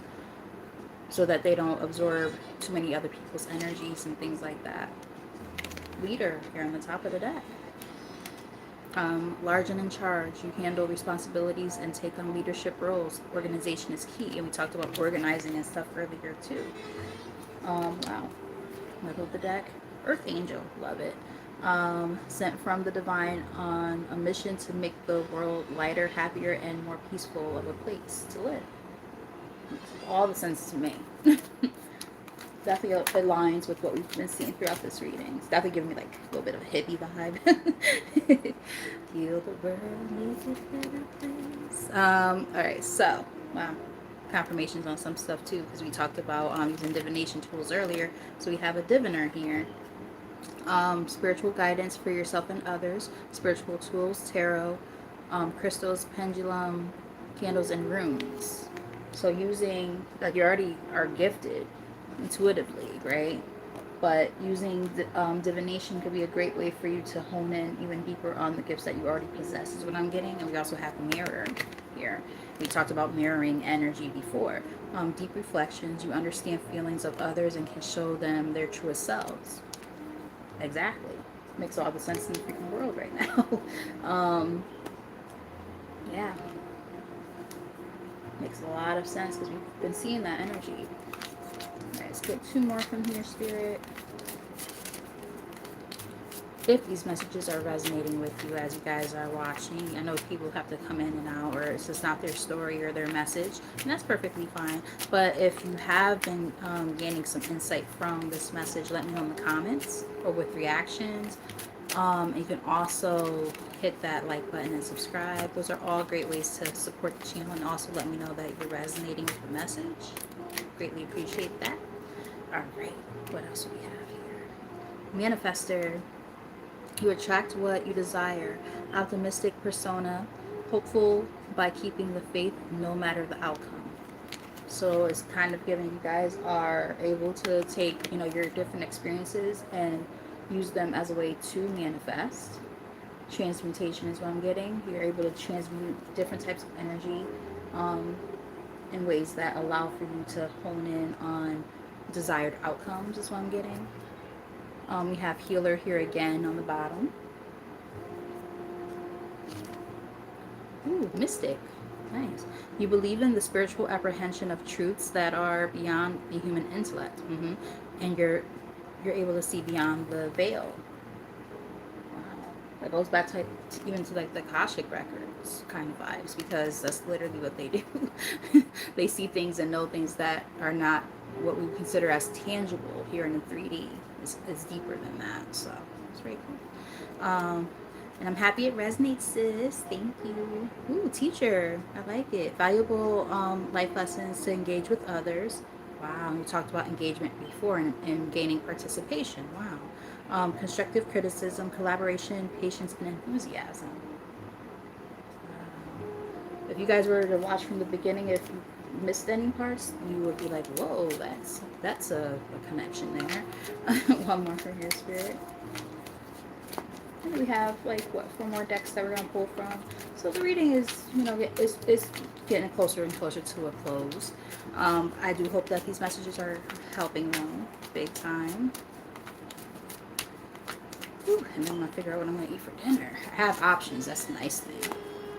S1: so that they don't absorb too many other people's energies and things like that. Leader here on the top of the deck. Large and in charge. You handle responsibilities and take on leadership roles. Organization is key. And we talked about organizing and stuff earlier too. Wow. Middle of the deck. Earth Angel. Love it. Sent from the divine on a mission to make the world lighter, happier, and more peaceful of a place to live. All the sense to me. Definitely aligns with what we've been seeing throughout this reading. It's definitely giving me like a little bit of a hippie vibe. Heal the world, make it a better place. Alright, so wow. Confirmations on some stuff too, because we talked about using divination tools earlier. So we have a diviner here. Spiritual guidance for yourself and others, spiritual tools, tarot, crystals, pendulum, candles, and runes. So using, like, you already are gifted intuitively, right? But using divination could be a great way for you to hone in even deeper on the gifts that you already possess, is what I'm getting. And we also have mirror here. We talked about mirroring energy before. Deep reflections, you understand feelings of others and can show them their truest selves. Exactly. Makes all the sense in the freaking world right now. um, yeah, makes a lot of sense because we've been seeing that energy. All right, let's get two more from here, Spirit. If these messages are resonating with you as you guys are watching, I know people have to come in and out, or it's just not their story or their message, and that's perfectly fine. But if you have been gaining some insight from this message, let me know in the comments or with reactions. You can also hit that like button and subscribe. Those are all great ways to support the channel, and also let me know that you're resonating with the message. Greatly appreciate that. All right, what else do we have here? Manifester. You attract what you desire. Optimistic persona, hopeful by keeping the faith no matter the outcome. So it's kind of giving you guys are able to take, your different experiences and use them as a way to manifest. Transmutation is what I'm getting. You're able to transmute different types of energy um, in ways that allow for you to hone in on desired outcomes is what I'm getting. We have healer here again on the bottom. Ooh, mystic. Nice. You believe in the spiritual apprehension of truths that are beyond the human intellect. And you're able to see beyond the veil. Wow. That goes back to even to like the Akashic records kind of vibes, because that's literally what they do. They see things and know things that are not what we consider as tangible here in the 3D. It's deeper than that. So it's very cool. And I'm happy it resonates, sis. Thank you. Ooh, teacher. I like it. Valuable life lessons to engage with others. Wow. We talked about engagement before and gaining participation. Wow. Constructive criticism, collaboration, patience, and enthusiasm. If you guys were to watch from the beginning, if you missed any parts, you would be like, whoa, that's a connection there. One more from your spirit. And we have like what, 4 more decks that we're gonna pull from. So the reading is, is getting closer and closer to a close. I do hope that these messages are helping them big time. Whew, and then I'm gonna figure out what I'm gonna eat for dinner. I have options. That's the nice thing.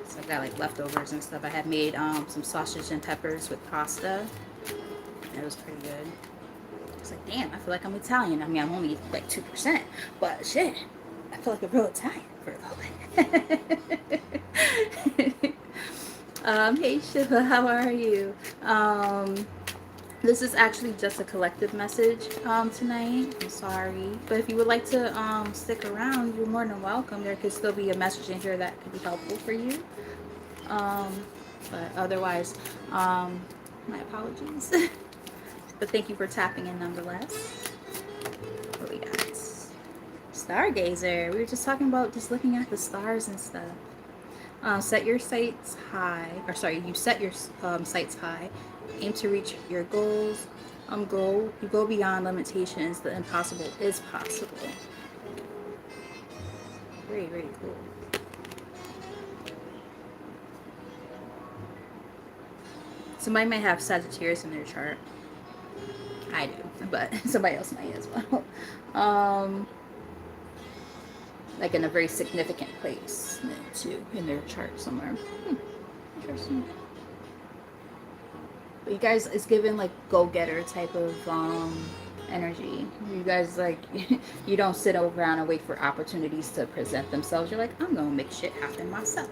S1: So I've got like leftovers and stuff. I had made some sausage and peppers with pasta. It was pretty good. It's like, damn, I feel like I'm Italian. I mean, I'm only like 2%, but shit, I feel like a real Italian for a moment. Hey Shiva, how are you? This is actually just a collective message tonight. I'm sorry, but if you would like to stick around, you're more than welcome. There could still be a message in here that could be helpful for you. But otherwise, my apologies. But thank you for tapping in nonetheless. What we got? Stargazer. We were just talking about just looking at the stars and stuff. Set your sights high, or sorry, you set your sights high. Aim to reach your goals. You go beyond limitations. The impossible is possible. Very, very cool. Somebody might have Sagittarius in their chart. I do, but somebody else might as well. Like in a very significant place too in their chart somewhere. Interesting. But you guys, it's given like go-getter type of energy. You guys like you don't sit around and wait for opportunities to present themselves. You're like, I'm gonna make shit happen myself.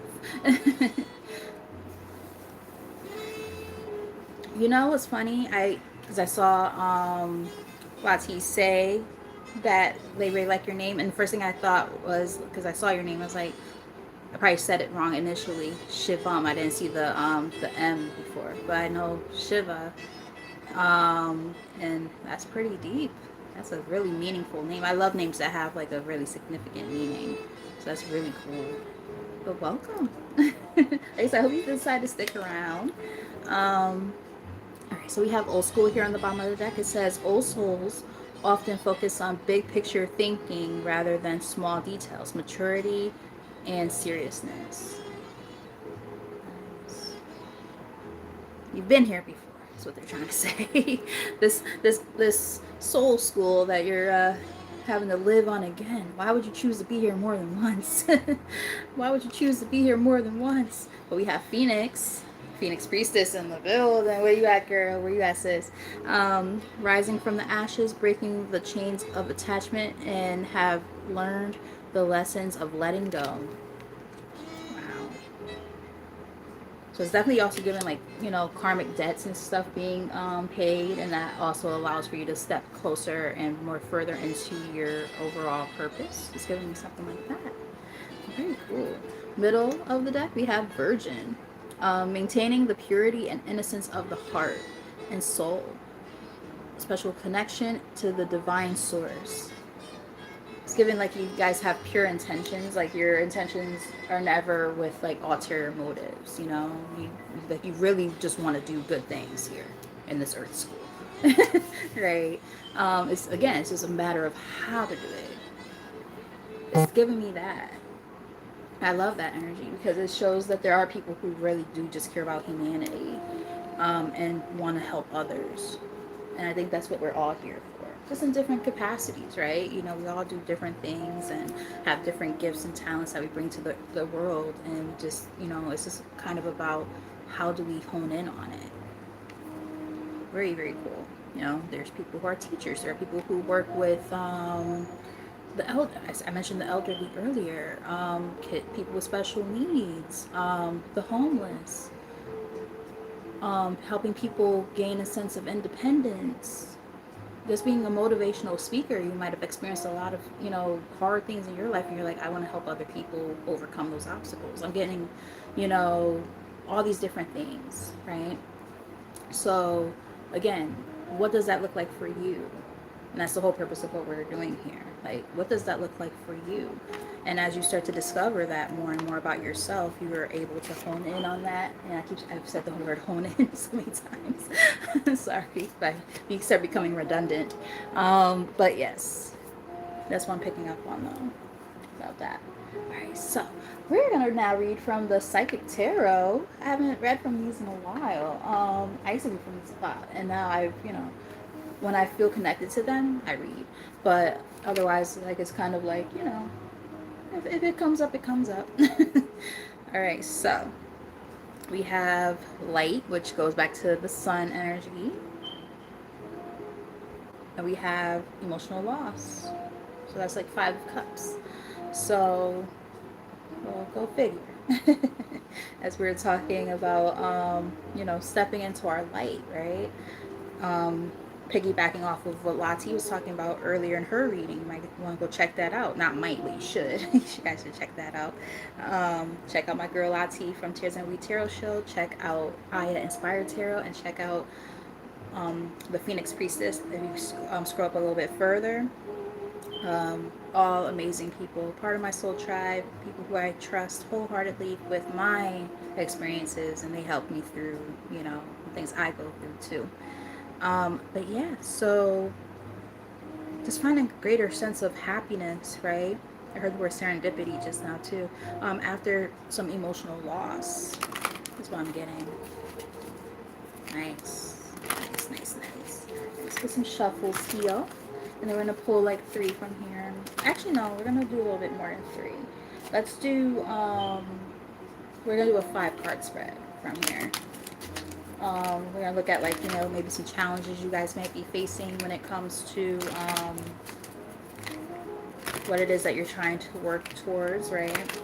S1: You know what's funny? Because I saw Lati say that they really like your name, and the first thing I thought was, because I saw your name, I was like, I probably said it wrong initially. Shivam. I didn't see the M before, but I know Shiva, and that's pretty deep. That's a really meaningful name. I love names that have like a really significant meaning. So that's really cool. But welcome. Like I said, I hope you decide to stick around. All right, so we have old school here on the bottom of the deck. It says old souls often focus on big picture thinking rather than small details, maturity, and seriousness. You've been here before. That's what they're trying to say. This soul school that you're having to live on again. Why would you choose to be here more than once? Why would you choose to be here more than once? But we have Phoenix Priestess in the building. Where you at, girl? Where you at, sis? Rising from the ashes, breaking the chains of attachment, and have learned the lessons of letting go. Wow. So it's definitely also giving, like, you know, karmic debts and stuff being paid, and that also allows for you to step closer and more further into your overall purpose. It's giving me something like that. Very cool. Middle of the deck, we have Virgin. Maintaining the purity and innocence of the heart and soul. Special connection to the divine source. It's given like you guys have pure intentions, like your intentions are never with like ulterior motives, you know. You really just want to do good things here in this earth school. Right. It's just a matter of how to do it. It's giving me that. I love that energy because it shows that there are people who really do just care about humanity, and want to help others. And I think that's what we're all here for, just in different capacities, right? You know, we all do different things and have different gifts and talents that we bring to the world. And just, you know, it's just kind of about how do we hone in on it. Very, very cool. You know, there's people who are teachers. There are people who work with the elders. I mentioned the elderly earlier. People with special needs, the homeless, helping people gain a sense of independence. Just being a motivational speaker, you might have experienced a lot of, you know, hard things in your life, and you're like, I want to help other people overcome those obstacles. I'm getting, you know, all these different things, right? So, again, what does that look like for you? And that's the whole purpose of what we're doing here. Like, what does that look like for you? And as you start to discover that more and more about yourself, you are able to hone in on that. And I've said the word hone in so many times. Sorry if you start becoming redundant. But yes, that's what I'm picking up on though, about that. All right, so we're gonna now read from the Psychic Tarot. I haven't read from these in a while. I used to read from these a lot, and now I've, you know, when I feel connected to them, I read. But otherwise, like, it's kind of like, you know, if it comes up, it comes up. All right, so we have light, which goes back to the sun energy. And we have emotional loss. So that's like 5 cups. So, well, go figure. As we were talking about, you know, stepping into our light, right? Piggybacking off of what Lati was talking about earlier in her reading. You might want to go check that out. Not might, but you should. You guys should check that out. Check out my girl Lati from Tears and Wheat Tarot Show. Check out Aya Inspired Tarot, and check out the Phoenix Priestess. If you scroll up a little bit further, all amazing people, part of my soul tribe, people who I trust wholeheartedly with my experiences, and they help me through, you know, things I go through too. But yeah, so just finding a greater sense of happiness, right? I heard the word serendipity just now too. After some emotional loss, that's what I'm getting. Nice, nice, nice, nice. Let's get some shuffles here, and then we're gonna pull like 3 from here. Actually, no, we're gonna do a little bit more than 3. Let's do. We're gonna do a 5-card spread from here. We're gonna look at, like, you know, maybe some challenges you guys might be facing when it comes to what it is that you're trying to work towards, right?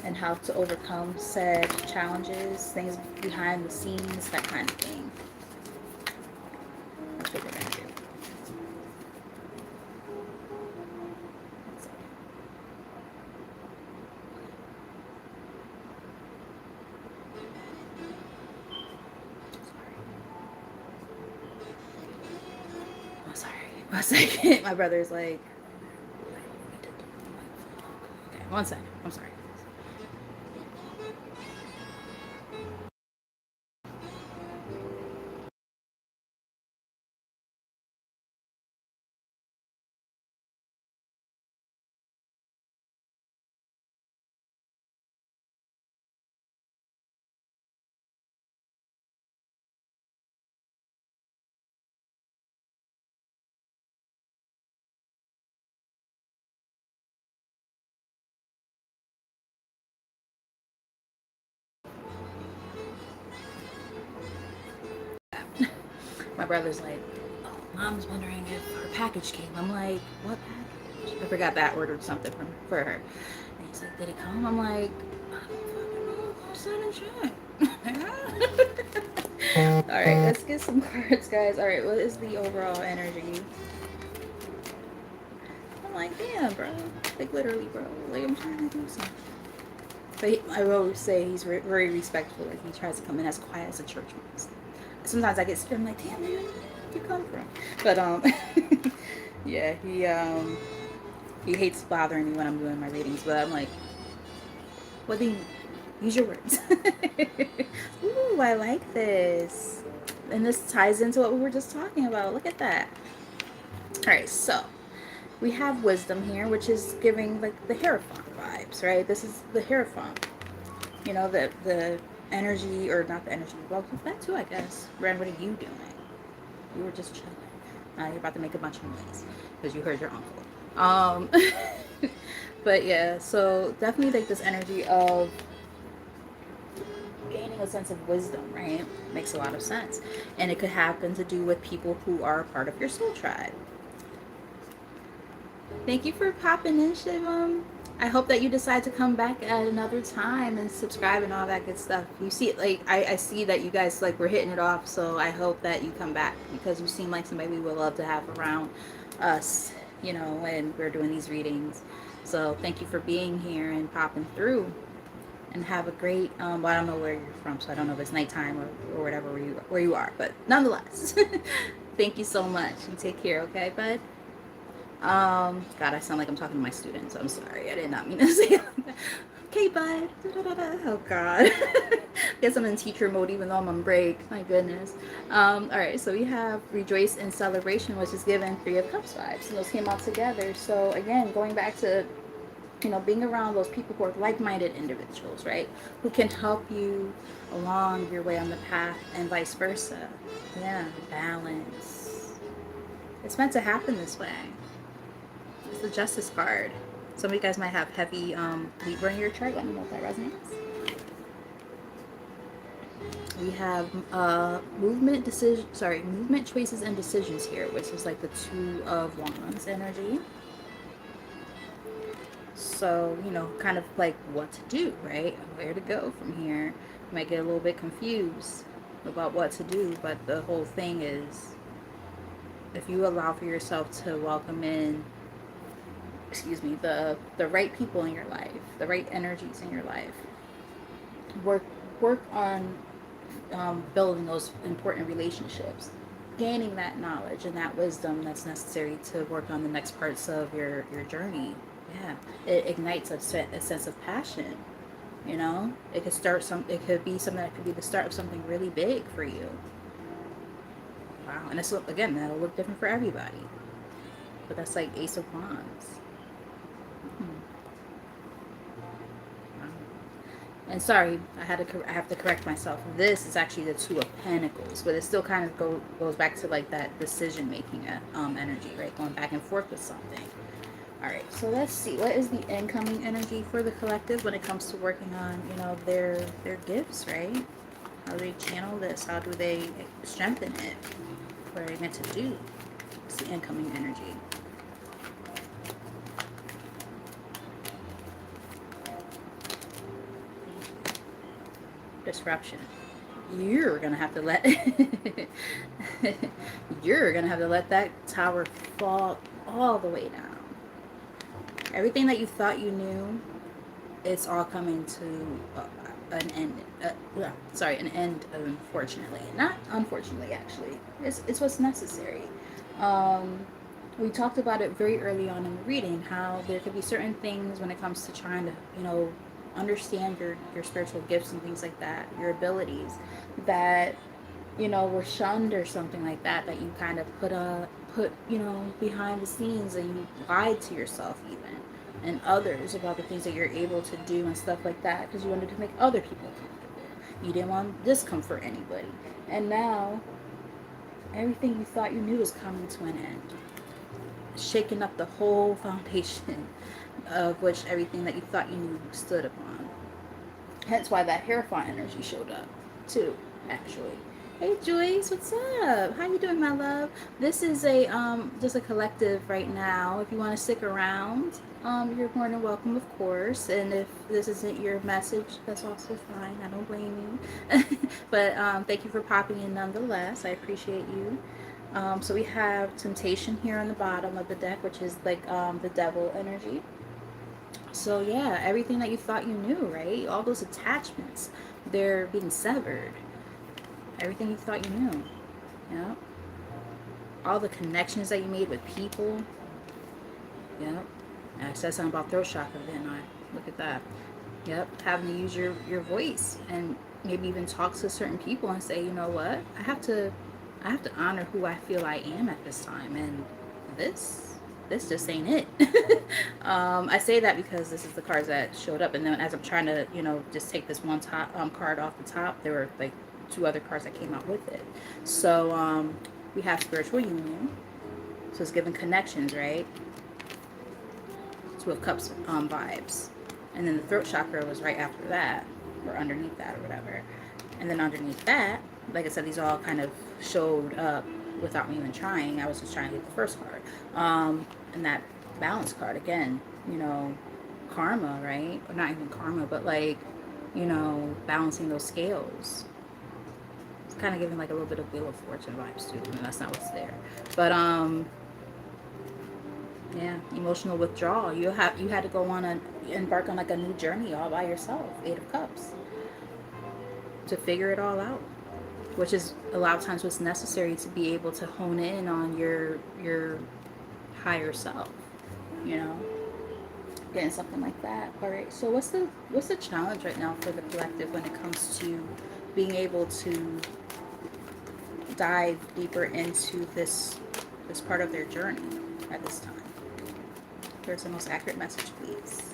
S1: And how to overcome said challenges, things behind the scenes, that kind of thing. That's what we're gonna do. Oh, sorry. 1 second. My brother's like, okay, 1 second. I'm sorry. My brother's like, oh, mom's wondering if her package came. I'm like, what package? I forgot that I ordered something for her. And he's like, did it come? I'm like, I don't fucking know. Go sit and check. All right, let's get some cards, guys. All right, what is the overall energy? I'm like, damn, bro. Like, literally, bro. Like, I'm trying to do something. But I will always say he's very respectful. Like, he tries to come in as quiet as a church mouse. Sometimes I get scared. I'm like, damn, man, where you come from? But, yeah, he hates bothering me when I'm doing my readings. But I'm like, what do you use your words? Ooh, I like this. And this ties into what we were just talking about. Look at that. All right, so we have wisdom here, which is giving like the Hierophant vibes, right? This is the Hierophant. You know, the energy, or not the energy, well, that too, I guess. Ren, what are you doing? You were just chilling. You're about to make a bunch of noise because you heard your uncle. But yeah, so definitely like this energy of gaining a sense of wisdom, right? Makes a lot of sense. And it could happen to do with people who are part of your soul tribe. Thank you for popping in, Shivam. I hope that you decide to come back at another time and subscribe and all that good stuff. You see, like, I see that you guys, like, were hitting it off, so I hope that you come back because you seem like somebody we would love to have around us, you know, when we're doing these readings. So thank you for being here and popping through. And have a great, well, I don't know where you're from, so I don't know if it's nighttime or whatever where you are, but nonetheless, thank you so much. You take care, okay, bud? God, I sound like I'm talking to my students. I'm sorry. I did not mean to say that. Okay, bud. Oh, God. Guess I'm in teacher mode even though I'm on break. My goodness. All right, so we have Rejoice in Celebration, which is given 3 of Cups vibes. And those came out together. So, again, going back to, you know, being around those people who are like-minded individuals, right? Who can help you along your way on the path and vice versa. Yeah, balance. It's meant to happen this way. It's the Justice card. Some of you guys might have heavy Libra in your chart. Let me know if that resonates. We have movement, choices, and decisions here, which is like the 2 of Wands energy. So, you know, kind of like what to do, right? Where to go from here. You might get a little bit confused about what to do, but the whole thing is if you allow for yourself to welcome in, the right people in your life, the right energies in your life, work on building those important relationships, gaining that knowledge and that wisdom that's necessary to work on the next parts of your journey. Yeah, it ignites a sense of passion. You know, it could be something that could be the start of something really big for you. Wow. And it's, again, that'll look different for everybody, but that's like Ace of Wands. And sorry, I have to correct myself. This is actually the 2 of Pentacles, but it still kind of goes back to like that decision making energy, right? Going back and forth with something. All right, so let's see. What is the incoming energy for the collective when it comes to working on, you know, their gifts, right? How do they channel this? How do they strengthen it? What are they meant to do? It's the incoming energy. Disruption. You're gonna have to let that tower fall all the way down. Everything that you thought you knew, it's all coming to an end. An end. Unfortunately, not unfortunately. Actually, it's what's necessary. We talked about it very early on in the reading, how there could be certain things when it comes to trying to, you know, understand your spiritual gifts and things like that, your abilities that, you know, were shunned or something like that, that you kind of put, you know, behind the scenes, and you lied to yourself even and others about the things that you're able to do and stuff like that because you wanted to make other people comfortable. You didn't want to discomfort anybody. And now everything you thought you knew is coming to an end, shaking up the whole foundation of which everything that you thought you knew stood upon. Hence why that Hierophant energy showed up too, actually. Hey Joyce, what's up? How you doing, my love? This is a just a collective right now. If you want to stick around, you're more than welcome, of course. And if this isn't your message, that's also fine. I don't blame you. But thank you for popping in nonetheless. I appreciate you. So we have temptation here on the bottom of the deck, which is like the devil energy. So yeah, everything that you thought you knew, right? All those attachments, they're being severed. Everything you thought you knew. Yeah. All the connections that you made with people. Yep. I said something about throat chakra, didn't I? Look at that. Yep. Having to use your voice and maybe even talk to certain people and say, you know what? I have to honor who I feel I am at this time, and this this just ain't it. I say that because this is the cards that showed up, and then as I'm trying to, just take this one top card off the top, there were like two other cards that came out with it. So we have spiritual union. So it's giving connections, right? Two of Cups vibes. And then the throat chakra was right after that, or underneath that, or whatever. And then underneath that, like I said, these all kind of showed up without me even trying. I was just trying to get the first card. And that balance card, again, karma, right? Or not even karma, but like, balancing those scales. It's kind of giving like a little bit of Wheel of Fortune vibes too, and that's not what's there. But yeah, emotional withdrawal. You had to go on a embark on like a new journey all by yourself. 8 of Cups, to figure it all out, which is a lot of times what's necessary to be able to hone in on your higher self. You know, getting something like that. All right. So what's the challenge right now for the collective when it comes to being able to dive deeper into this part of their journey at this time? Here's the most accurate message, please.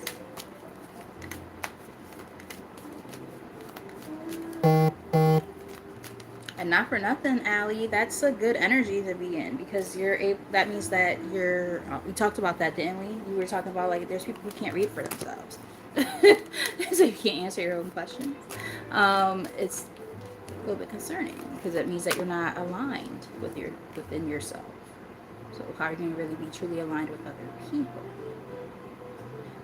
S1: And not for nothing, Allie, that's a good energy to be in, because you're able, that means that you're, we talked about that, didn't we? We were talking about like there's people who can't read for themselves. So you can't answer your own questions. It's a little bit concerning because it means that you're not aligned within yourself. So how are you going to really be truly aligned with other people?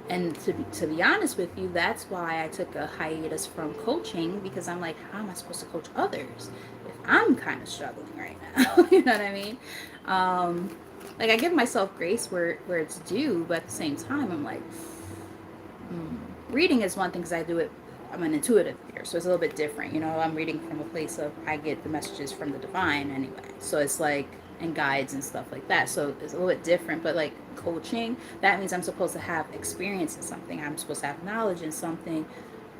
S1: And to be honest with you, that's why I took a hiatus from coaching, because I'm like, how am I supposed to coach others if I'm kind of struggling right now? You know what I mean? Like, I give myself grace where it's due, but at the same time, I'm like, reading is one thing because I do it. I'm an intuitive reader, so it's a little bit different. I'm reading from a place of I get the messages from the divine anyway. So it's like, and guides and stuff like that. So it's a little bit different. But like coaching, that means I'm supposed to have experience in something. I'm supposed to have knowledge in something.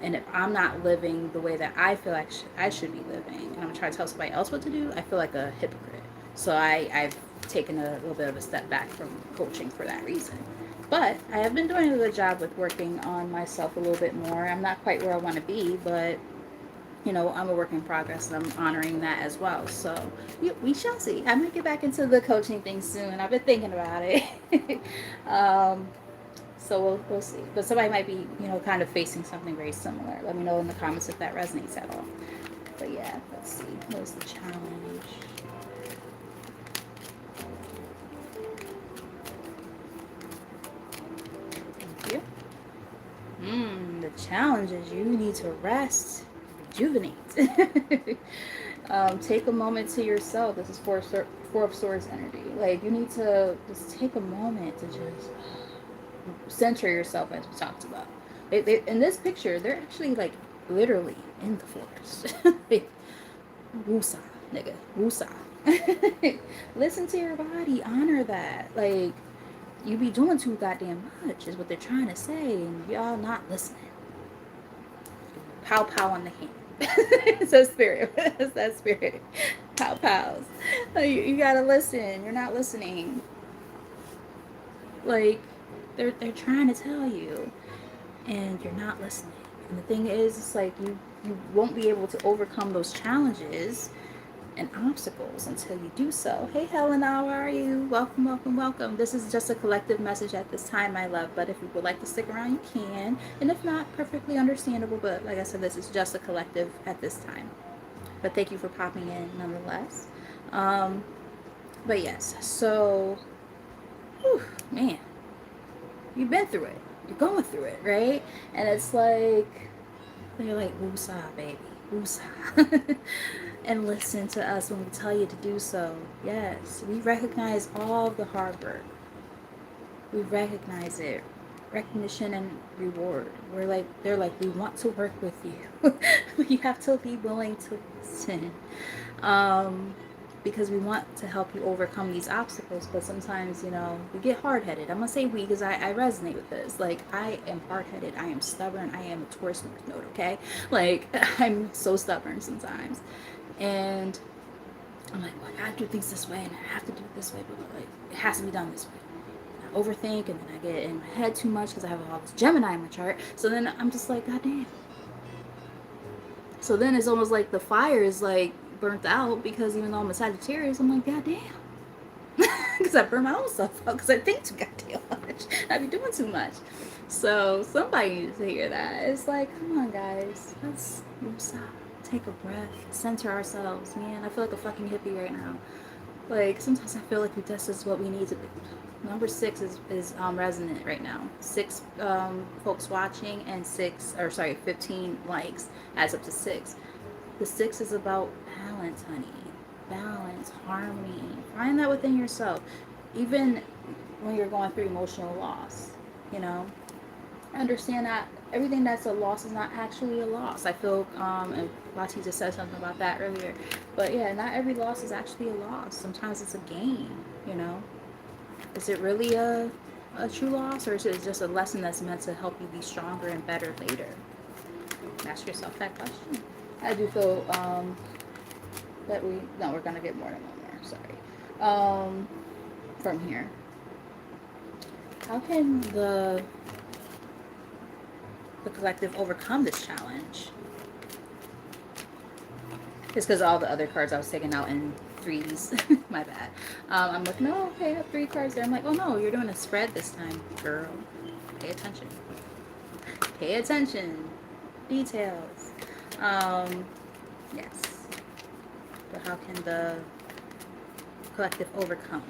S1: And if I'm not living the way that I feel like I should be living, and I'm trying to tell somebody else what to do, I feel like a hypocrite. So I've taken a little bit of a step back from coaching for that reason. But I have been doing a good job with working on myself a little bit more. I'm not quite where I want to be, but I'm a work in progress, and I'm honoring that as well. So we shall see. I might get back into the coaching thing soon. I've been thinking about it. um, so we'll see. But somebody might be, kind of facing something very similar. Let me know in the comments if that resonates at all. But yeah, let's see. What is the challenge? Thank you. The challenge is you need to rest, rejuvenate. Take a moment to yourself. This is four of Swords energy. Like, you need to just take a moment to just center yourself, as we talked about. In this picture, they're actually like literally in the forest. Wusa, nigga, wusa. Listen to your body. Honor that. Like, you be doing too goddamn much is what they're trying to say, and y'all not listening. Pow pow on the hand. It's that spirit. It's that spirit. Pow pows. Like, you gotta listen. You're not listening. Like, they're trying to tell you, and you're not listening. And the thing is, it's like you won't be able to overcome those challenges and obstacles until you do so. Hey Helen, how are you? Welcome, welcome, welcome. This is just a collective message at this time, my love, but if you would like to stick around, you can, and if not, perfectly understandable. But like I said, this is just a collective at this time. But thank you for popping in nonetheless. Um, but yes, so, whew, man, you've been through it. You're going through it, right? And it's like, you're like, woosah, baby, woosah. And listen to us when we tell you to do so. Yes, we recognize all the hard work. We recognize it. Recognition and reward. We're like, they're like, we want to work with you. You have to be willing to listen. Um, because we want to help you overcome these obstacles, but sometimes, we get hard-headed. I'm gonna say we because I resonate with this. Like, I am hard-headed, I am stubborn, I am a Taurus North Node, okay? Like, I'm so stubborn sometimes. And I'm like, well, I gotta do things this way, and I have to do it this way, but like, it has to be done this way. And I overthink, and then I get in my head too much because I have all this Gemini in my chart. So then I'm just like, God damn. So then it's almost like the fire is like burnt out because even though I'm a Sagittarius, I'm like, God damn. Because I burn my own self out because I think too goddamn much. I be doing too much. So somebody needs to hear that. It's like, come on, guys. Let's stop. Take a breath. Center ourselves, man. I feel like a fucking hippie right now. Like, sometimes I feel like this is what we need to do. Number 6 is resonant right now. 6 folks watching and 15 likes adds up to 6. The 6 is about balance, honey. Balance, harmony. Find that within yourself. Even when you're going through emotional loss, you know, understand that everything that's a loss is not actually a loss. I feel, and Lati just said something about that earlier. But yeah, not every loss is actually a loss. Sometimes it's a gain, you know. Is it really a true loss, or is it just a lesson that's meant to help you be stronger and better later? Ask yourself that question. I do feel that we're gonna get more than one more. Sorry. From here, how can the collective overcome this challenge? It's because all the other cards I was taking out in threes. My bad. I'm looking, oh, okay, I have 3 cards there. I'm like, oh no, you're doing a spread this time, girl. Pay attention. Pay attention. Details. Yes. But how can the collective overcome?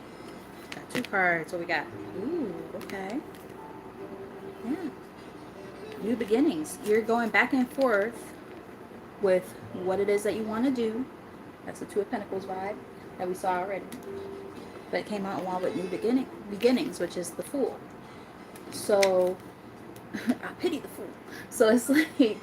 S1: Got 2 cards. What we got? Ooh, okay. Yeah. New beginnings. You're going back and forth with what it is that you want to do. That's the 2 of Pentacles vibe that we saw already. But it came out along with new beginnings, which is the Fool. So, I pity the Fool. So it's like,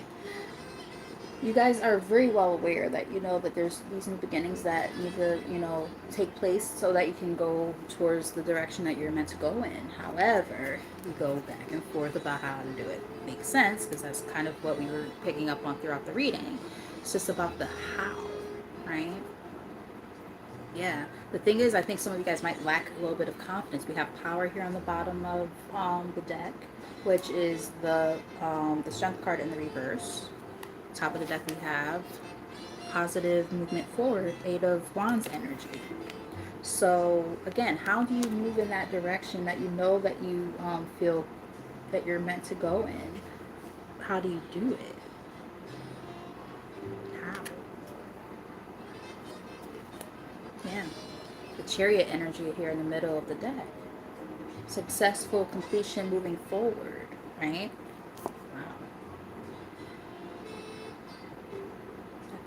S1: you guys are very well aware that that there's these new beginnings that need to take place so that you can go towards the direction that you're meant to go in. However, we go back and forth about how to do it. Makes sense, because that's kind of what we were picking up on throughout the reading. It's just about the how, right? Yeah. The thing is, I think some of you guys might lack a little bit of confidence. We have power here on the bottom of the deck, which is the strength card in the reverse. Top of the deck we have positive movement forward, 8 of Wands energy. So again, how do you move in that direction that you know that you feel that you're meant to go in? How do you do it? How? Yeah. The Chariot energy here in the middle of the deck. Successful completion moving forward, right?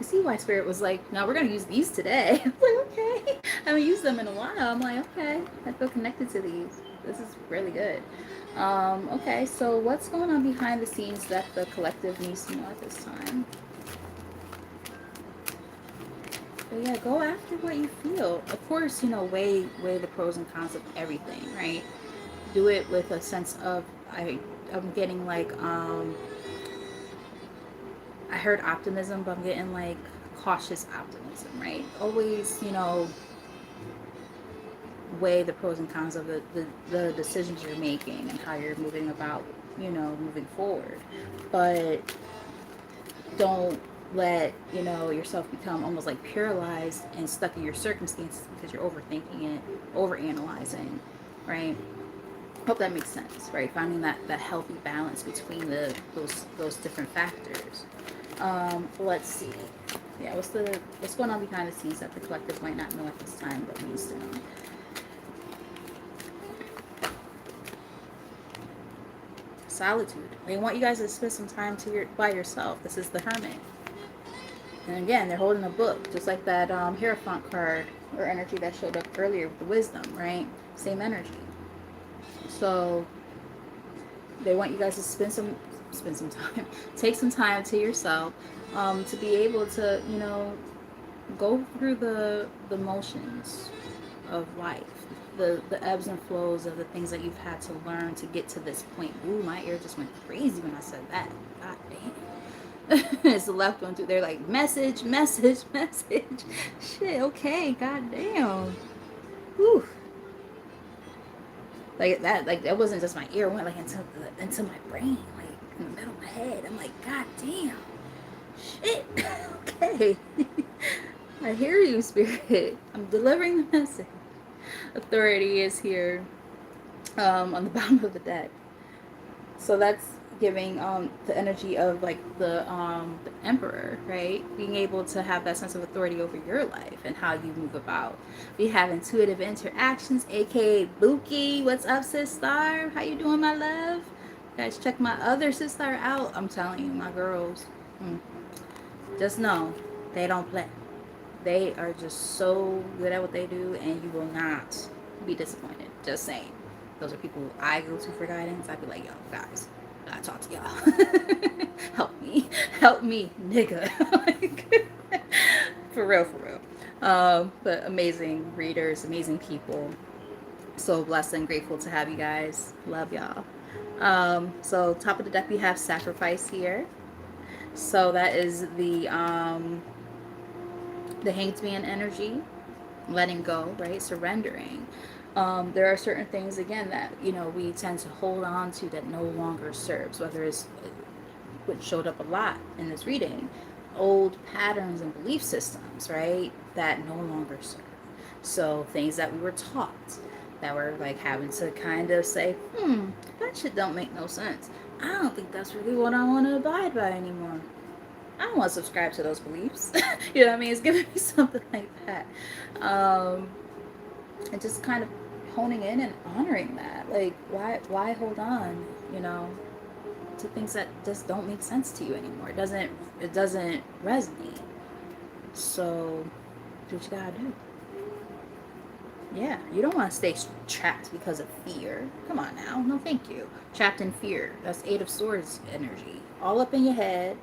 S1: See why Spirit was like, no, we're going to use these today. I was like, okay. I haven't used them in a while. I'm like, okay. I feel connected to these. This is really good. Okay, so what's going on behind the scenes that the collective needs to know at this time? But yeah, go after what you feel. Of course, weigh the pros and cons of everything, right? Do it with a sense of, I'm getting like, I heard optimism, but I'm getting like cautious optimism, right? Always, weigh the pros and cons of the decisions you're making and how you're moving about, moving forward. But don't let, yourself become almost like paralyzed and stuck in your circumstances because you're overthinking it, overanalyzing, right? Hope that makes sense, right? Finding that healthy balance between those different factors. Let's see. Yeah, what's going on behind the scenes that the collective might not know at this time, but needs to know? Solitude. They want you guys to spend some time by yourself. This is the Hermit. And again, they're holding a book, just like that Hierophant card or energy that showed up earlier with the wisdom, right? Same energy. So they want you guys to spend some time, take some time to yourself, to be able to, go through the motions of life, the ebbs and flows of the things that you've had to learn to get to this point. Ooh, my ear just went crazy when I said that. God damn. It's the left one too. They're like message, message, message. Shit. Okay. God damn. Whew. Like that wasn't just my ear. It went like into my brain, like in the middle of my head. I'm like, God damn. Shit. Okay. I hear you, Spirit. I'm delivering the message. Authority is here, on the bottom of the deck. So that's giving the energy of like the emperor, right? Being able to have that sense of authority over your life and how you move about. We have intuitive interactions, aka Buki. What's up, sis star? How you doing, my love? Guys, check my other sis star out. I'm telling you, my girls. Just know they don't play. They are just so good at what they do, and you will not be disappointed. Just saying. Those are people I go to for guidance. I'd be like, yo, guys, I talk to y'all. Help me, nigga. Like, for real, for real. But amazing readers, amazing people. So blessed and grateful to have you guys. Love y'all. So top of the deck we have sacrifice here. So that is the hanged man energy, letting go, right? Surrendering. There are certain things again that we tend to hold on to that no longer serves, whether it's which showed up a lot in this reading, old patterns and belief systems, right, that no longer serve. So things that we were taught that we're like having to kind of say, that shit don't make no sense. I don't think that's really what I want to abide by anymore. I don't want to subscribe to those beliefs. You know what I mean? It's giving me something like that. And just kind of honing in and honoring that. Like, why hold on, to things that just don't make sense to you anymore. It doesn't resonate. So do what you gotta do. Yeah, you don't want to stay trapped because of fear. Come on now. No, thank you. Trapped in fear. That's Eight of Swords energy. All up in your head.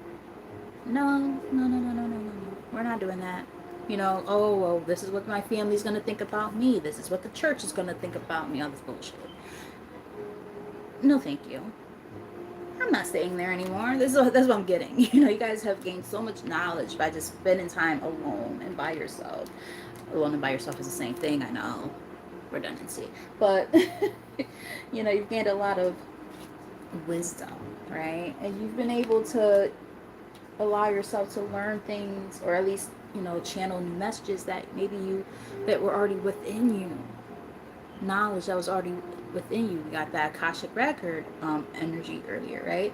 S1: No, no, no, no, no, no, no, no. We're not doing that. Oh, well, this is what my family's going to think about me. This is what the church is going to think about me. All this bullshit. No, thank you. I'm not staying there anymore. That's what I'm getting. You guys have gained so much knowledge by just spending time alone and by yourself. Alone and by yourself is the same thing, I know. Redundancy. But, you've gained a lot of wisdom, right? And you've been able to allow yourself to learn things, or at least, channel new messages that were already within you. Knowledge that was already within you. We got that Akashic record energy earlier, right?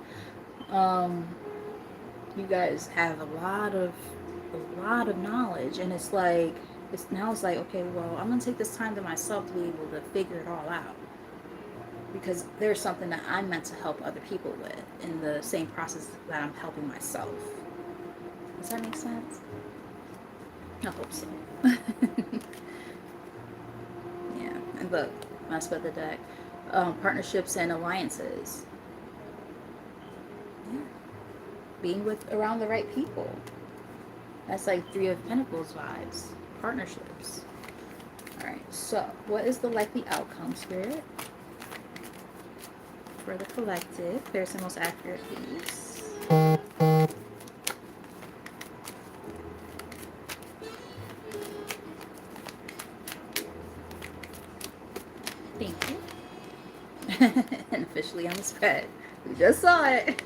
S1: You guys have a lot of knowledge, and it's like okay, well, I'm gonna take this time to myself to be able to figure it all out, because there's something that I'm meant to help other people with in the same process that I'm helping myself. Does that make sense? I hope so. Yeah, and look, I split the deck. Partnerships and alliances. Yeah. Being around the right people. That's like Three of Pentacles vibes. Partnerships. Alright, so what is the likely outcome, Spirit? For the collective. There's the most accurate, please. Thank you. And officially on the spread. We just saw it.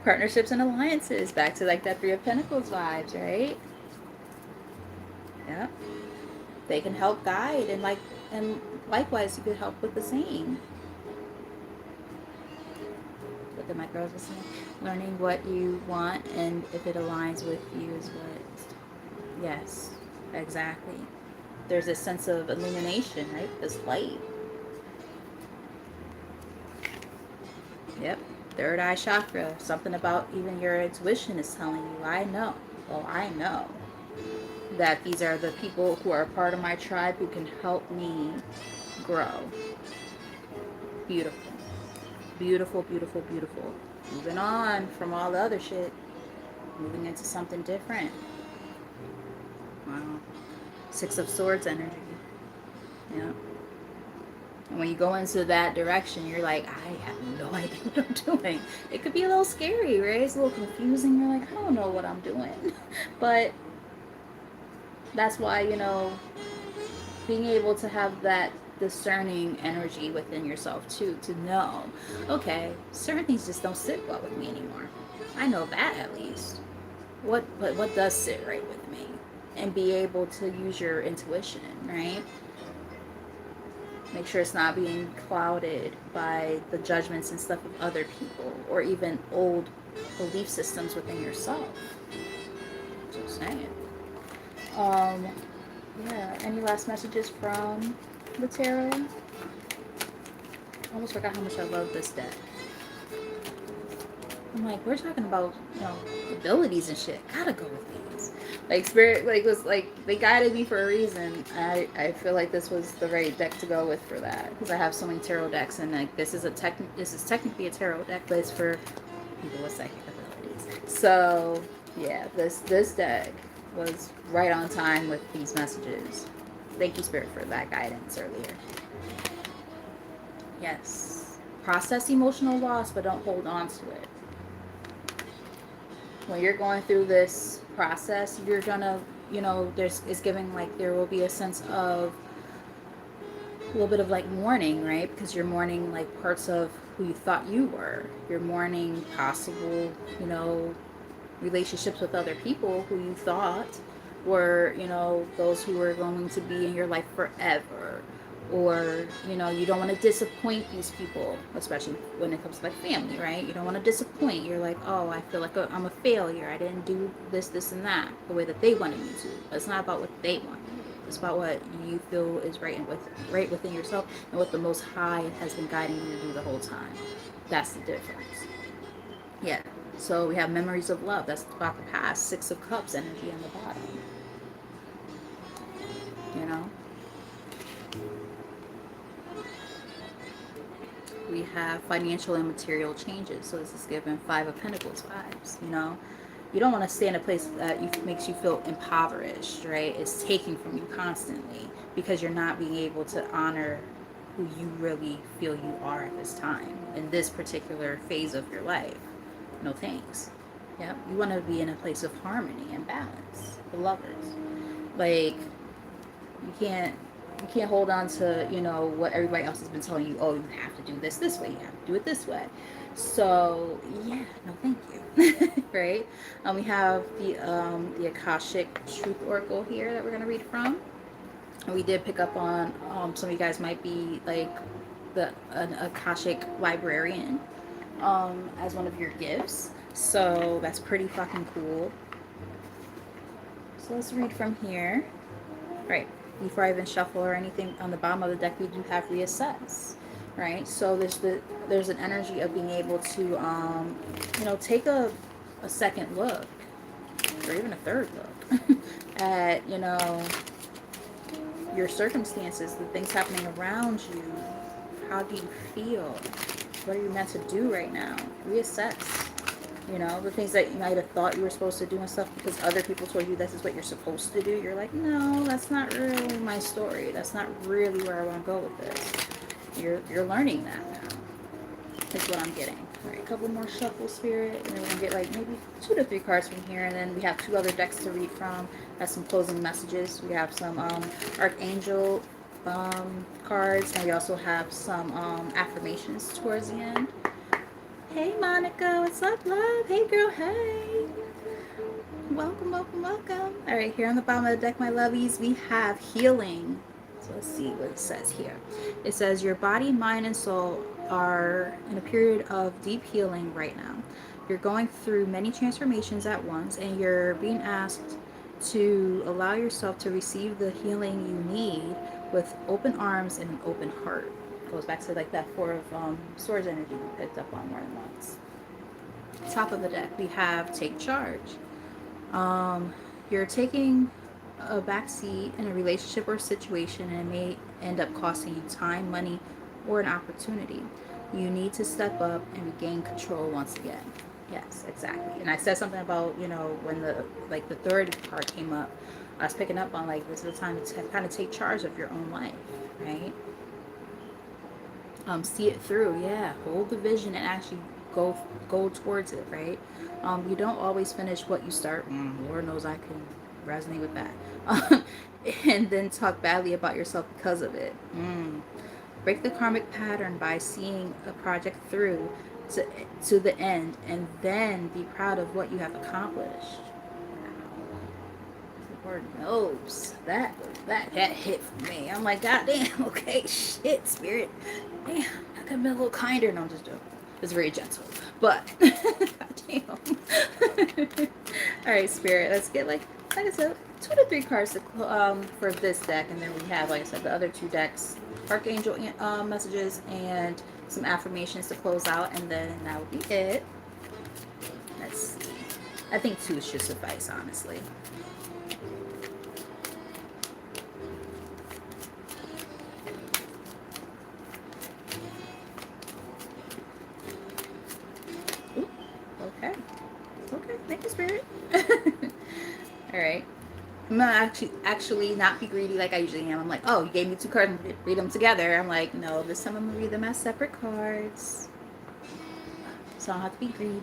S1: Partnerships and alliances. Back to like that Three of Pentacles vibes, right? Yeah. They can help guide, and likewise you could help with the same. that my girls were saying. Learning what you want and if it aligns with you is what. Yes, exactly. There's a sense of illumination, right? This light. Yep. Third eye chakra. Something about even your intuition is telling you, I know. Well, I know that these are the people who are part of my tribe who can help me grow. Beautiful. Beautiful, beautiful, beautiful. Moving on from all the other shit. Moving into something different. Wow. Six of Swords energy. Yeah. And when you go into that direction, you're like, I have no idea what I'm doing. It could be a little scary, right? It's a little confusing. You're like, I don't know what I'm doing. But that's why, being able to have that discerning energy within yourself too, to know, okay, certain things just don't sit well with me anymore. I know that at least. What does sit right with me? And be able to use your intuition, right? Make sure it's not being clouded by the judgments and stuff of other people or even old belief systems within yourself. Just saying. Um, yeah. Any last messages from the tarot? I almost forgot how much I love this deck. I'm like, we're talking about, abilities and shit. Gotta go with these. Like spirit, was they guided me for a reason. I feel like this was the right deck to go with for that because I have so many tarot decks and like this is technically a tarot deck, but it's for people with psychic abilities. So yeah, this deck was right on time with these messages. Thank you, Spirit, for that guidance earlier. Yes. Process emotional loss, but don't hold on to it. When you're going through this process, you're gonna, it's giving like there will be a sense of a little bit of like mourning, right? Because you're mourning like parts of who you thought you were. You're mourning possible, relationships with other people who you thought were, those who were going to be in your life forever. Or, you don't want to disappoint these people, especially when it comes to like family, right? You don't want to disappoint. You're like, oh, I feel like I'm a failure. I didn't do this, and that the way that they wanted me to. But it's not about what they want. It's about what you feel is right within yourself and what the Most High has been guiding you to do the whole time. That's the difference. Yeah. So we have memories of love. That's about the past. Six of Cups energy on the bottom. We have financial and material changes. So this is given Five of Pentacles vibes. You don't want to stay in a place that makes you feel impoverished, right? It's taking from you constantly because you're not being able to honor who you really feel you are at this time in this particular phase of your life. No thanks. Yep. You want to be in a place of harmony and balance. The lovers. Like, you can't hold on to, what everybody else has been telling you. Oh, you have to do this way. You have to do it this way. So, yeah, no thank you. Right? We have the Akashic Truth Oracle here that we're going to read from. And we did pick up on, some of you guys might be like an Akashic librarian as one of your gifts. So that's pretty fucking cool. So let's read from here. Right. Before I even shuffle or anything, on the bottom of the deck, we do have reassess. Right. So there's an energy of being able to, take a second look, or even a third look at, your circumstances, the things happening around you. How do you feel? What are you meant to do right now? Reassess. The things that you might have thought you were supposed to do and stuff because other people told you this is what you're supposed to do. You're like, no, that's not really my story. That's not really where I want to go with this. You're learning that now. Is what I'm getting. All right, a couple more shuffle, Spirit, and then we're gonna get like maybe 2 to 3 cards from here, and then we have 2 other decks to read from. That's some closing messages. We have some Archangel cards, and we also have some affirmations towards the end. Hey Monica, what's up, love? Hey girl, hey. Welcome, welcome, welcome. All right, here on the bottom of the deck, my lovies, we have healing. So let's see what it says here. It says your body, mind, and soul are in a period of deep healing right now. You're going through many transformations at once, and you're being asked to allow yourself to receive the healing you need with open arms and an open heart. Goes back to like that Four of Swords energy we picked up on more than once. Top of the deck, we have Take Charge. Um, you're taking a backseat in a relationship or situation, and it may end up costing you time, money, or an opportunity. You need to step up and regain control once again. Yes, exactly. And I said something about, when the third card came up, I was picking up on like this is the time to kind of take charge of your own life, right? See it through. Yeah, hold the vision and actually go towards it, right? You don't always finish what you start. Lord knows I can resonate with that. And then talk badly about yourself because of it. Break the karmic pattern by seeing a project through to, to the end, and then be proud of what you have accomplished. Lord knows that hit for me. I'm like, God damn, okay, shit, spirit. Damn, I could have been a little kinder. No, I'm just joking. It's very gentle. But God damn. Alright, spirit, let's get like I said, 2 to 3 cards for this deck, and then we have, like I said, the other 2 decks, Archangel messages and some affirmations to close out, and then that would be it. Let's see. I think 2 should suffice, honestly. Okay, thank you, spirit. All right. I'm gonna actually not be greedy like I usually am. I'm like, oh, you gave me 2 cards, read them together. I'm like, no, this time I'm gonna read them as separate cards, so I don't have to be greedy.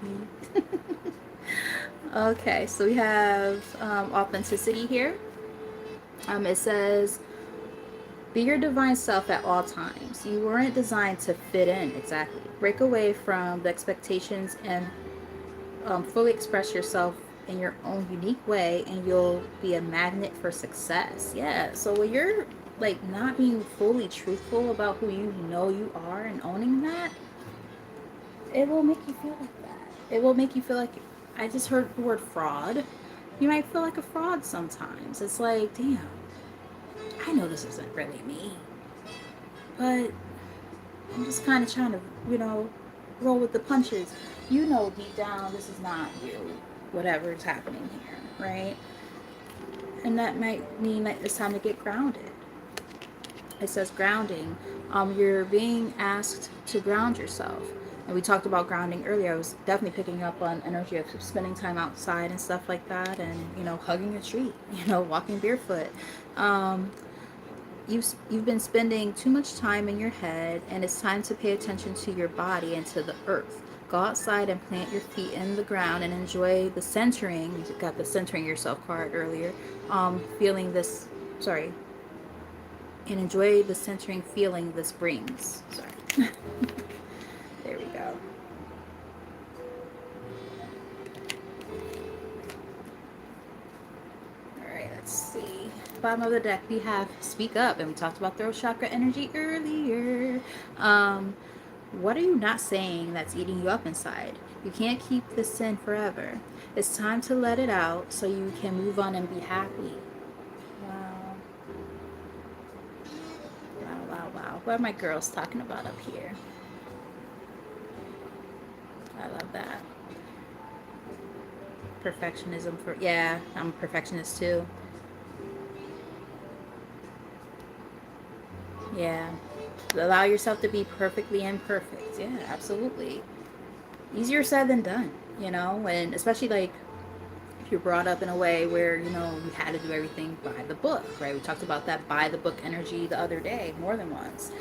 S1: Okay, so we have authenticity here. It says, be your divine self at all times. You weren't designed to fit in. Exactly. Break away from the expectations and fully express yourself in your own unique way, and you'll be a magnet for success. Yeah, so when you're like not being fully truthful about who you know you are and owning that, it will make you feel like that. It will make you feel like, I just heard the word fraud. You might feel like a fraud sometimes. It's like, damn, I know this isn't really me, but I'm just kind of trying to, roll with the punches. You know deep down this is not you, whatever is happening here, right? And that might mean that it's time to get grounded. It says grounding. You're being asked to ground yourself. And we talked about grounding earlier. I was definitely picking up on energy of spending time outside and stuff like that, and hugging a tree, walking barefoot. You've been spending too much time in your head, and it's time to pay attention to your body and to the earth. Go outside and plant your feet in the ground and enjoy the centering. You got the centering yourself card earlier. Feeling this, sorry, and enjoy the centering feeling this brings. Sorry. There we go. All right, let's see. Bottom of the deck, we have Speak Up, and we talked about throat chakra energy earlier. What are you not saying that's eating you up inside? You can't keep this in forever. It's time to let it out so you can move on and be happy. Wow. Wow, wow, wow. What are my girls talking about up here? I love that. Perfectionism yeah, I'm a perfectionist too. Yeah. Allow yourself to be perfectly imperfect. Yeah, absolutely. Easier said than done, and especially like if you're brought up in a way where, you had to do everything by the book, right? We talked about that by the book energy the other day, more than once.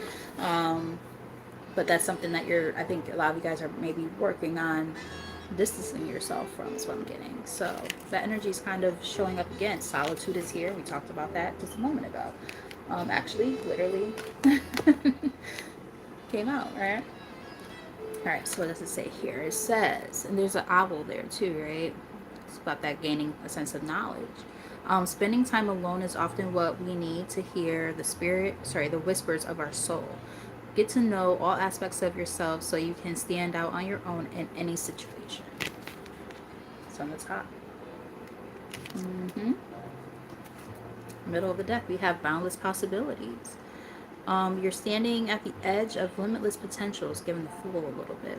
S1: But that's something that I think a lot of you guys are maybe working on distancing yourself from, is what I'm getting. So that energy is kind of showing up again. Solitude is here. We talked about that just a moment ago. Actually, literally came out, right? All right, so what does it say here? It says, and there's an owl there too, right? It's about that gaining a sense of knowledge. Spending time alone is often what we need to hear the whispers of our soul. Get to know all aspects of yourself so you can stand out on your own in any situation. So on the top. Mm-hmm. Middle of the deck, we have boundless possibilities. You're standing at the edge of limitless potentials, giving the fool a little bit.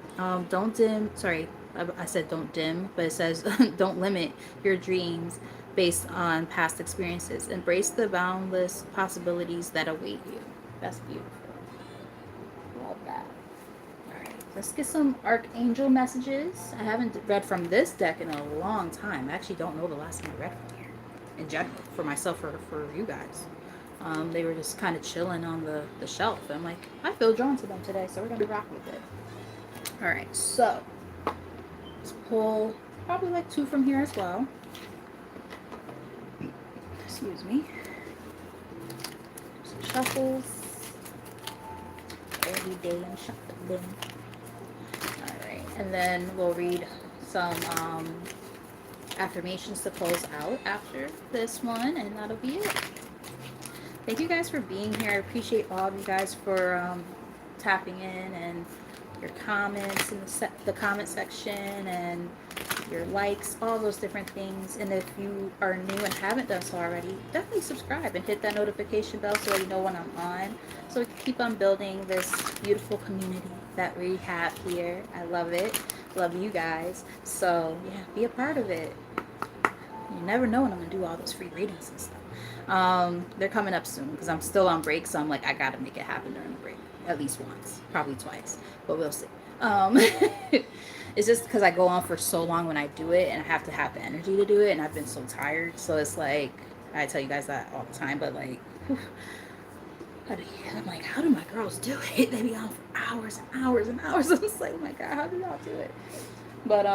S1: Don't dim, sorry, I said don't dim, but it says don't limit your dreams based on past experiences. Embrace the boundless possibilities that await you. That's beautiful. Love that. All right, let's get some Archangel messages. I haven't read from this deck in a long time. I actually don't know the last time I read from here in general, for myself or for you guys. They were just kind of chilling on the shelf. I'm like, I feel drawn to them today, so we're going to rock with it. All right, so let's pull probably like 2 from here as well. Excuse me. Some shuffles. Every day I'm shuffling. All right, and then we'll read some affirmations to close out after this one, and that'll be it. Thank you guys for being here. I appreciate all of you guys for tapping in and your comments in the comment section and your likes, all those different things. And if you are new and haven't done so already, definitely subscribe and hit that notification bell so that you know when I'm on, so we can keep on building this beautiful community that we have here. I love it. Love you guys. So yeah, be a part of it. You never know when I'm gonna do all those free readings and stuff. They're coming up soon because I'm still on break, so I'm like, I gotta make it happen during the break at least once, probably twice, but we'll see. It's just because I go on for so long when I do it, and I have to have the energy to do it, and I've been so tired. So it's like, I tell you guys that all the time, but like, whew, I'm like, how do my girls do it? They be on for hours and hours and hours. I'm just like, oh my god, how do y'all do it? But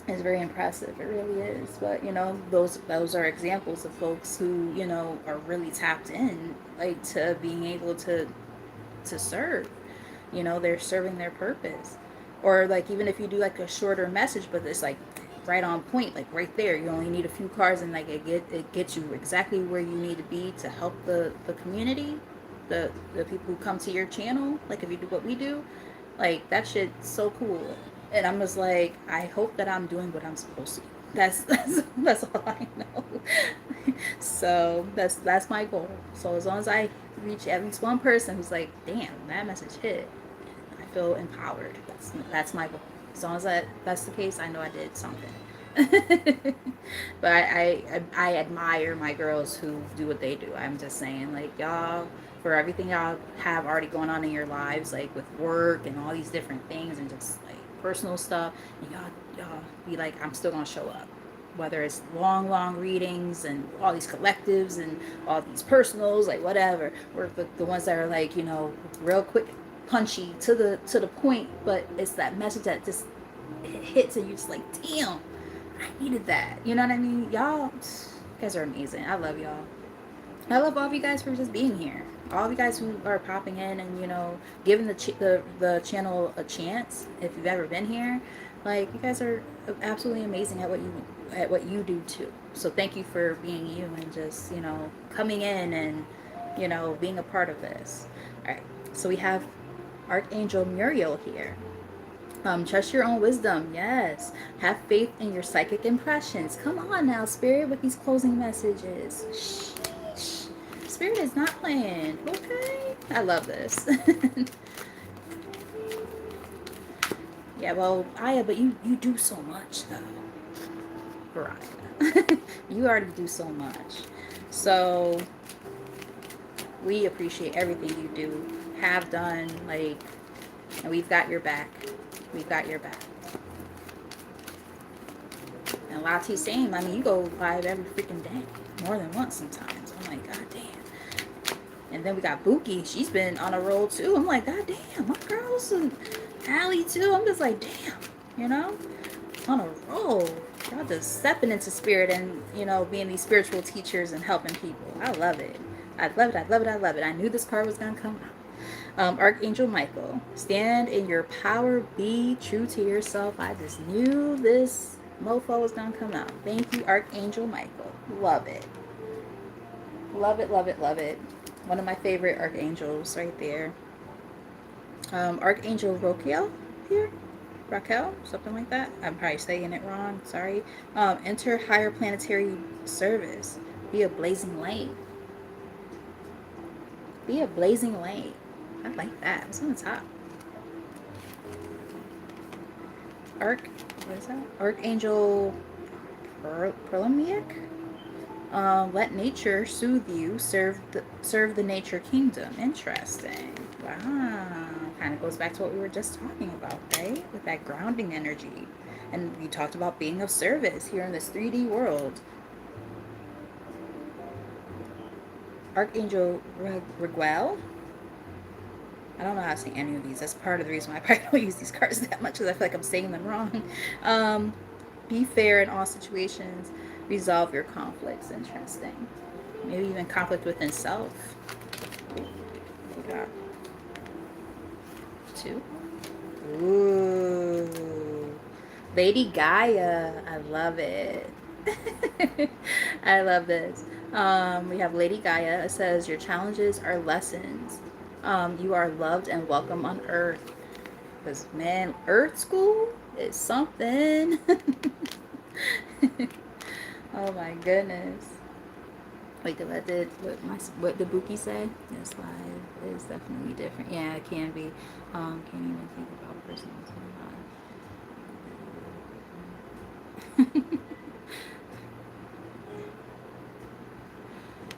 S1: it's very impressive. It really is. But you know, those are examples of folks who, you know, are really tapped in, like, to being able to serve. You know, they're serving their purpose. Or like, even if you do like a shorter message, but it's like right on point, like right there. You only need a few cards, and like it gets you exactly where you need to be to help the community, the people who come to your channel. Like if you do what we do, like that shit's so cool. And I'm just like, I hope that I'm doing what I'm supposed to do. That's all I know. So that's my goal. So as long as I reach at least one person who's like, damn, that message hit, I feel empowered. That's my goal. As long as that's the case, I know I did something. But I admire my girls who do what they do. I'm just saying, like, y'all, for everything y'all have already going on in your lives, like with work and all these different things and just like personal stuff, and y'all be like, I'm still gonna show up, whether it's long readings and all these collectives and all these personals, like whatever, or the ones that are like, you know, real quick, punchy, to the point, but it's that message that just hits and you're just like, damn, I needed that. You know what I mean? Y'all, you guys are amazing. I love y'all. I love all of you guys for just being here. All of you guys who are popping in and, you know, giving the channel a chance. If you've ever been here, like, you guys are absolutely amazing at what you do too. So thank you for being you and just, you know, coming in and, you know, being a part of this. All right. So we have Archangel Muriel here. Trust your own wisdom. Yes. Have faith in your psychic impressions. Come on now, Spirit, with these closing messages. Sheesh. Spirit is not playing. Okay. I love this. Yeah, well, Aya, but you do so much, though. Veronica. You already do so much. So, we appreciate everything you do, have done, like, and we've got your back. We've got your back. And Lati, same. I mean, you go live every freaking day. More than once sometimes. I'm like, god damn. And then we got Buki. She's been on a roll too. I'm like, god damn. My girls and Allie too. I'm just like, damn. You know? On a roll. Y'all just stepping into spirit and, you know, being these spiritual teachers and helping people. I love it. I love it. I love it. I love it. I knew this card was going to come out. Archangel Michael, stand in your power, be true to yourself. I just knew this mofo was gonna come out. Thank you, Archangel Michael. Love it. Love it, love it, love it. One of my favorite archangels right there. Archangel Rokiel here. Raquel, something like that. I'm probably saying it wrong. Sorry. Enter higher planetary service. Be a blazing light. Be a blazing light. I like that. What's on the top? What is that? Archangel Perlamiak. Let nature soothe you. Serve the nature kingdom. Interesting. Wow. Kind of goes back to what we were just talking about, right? With that grounding energy. And we talked about being of service here in this 3D world. Archangel Riguel. I don't know how to say any of these. That's part of the reason why I probably don't use these cards that much, because I feel like I'm saying them wrong. Um, be fair in all situations. Resolve your conflicts. Interesting. Maybe even conflict within self. We got two. Ooh. Lady Gaia. I love it. I love this. We have Lady Gaia. It says, your challenges are lessons. You are loved and welcome on Earth. Because, man, Earth School is something. Oh my goodness. Wait, what did Buki say? This life is definitely different. Yeah, it can be. Can't even think about personal time.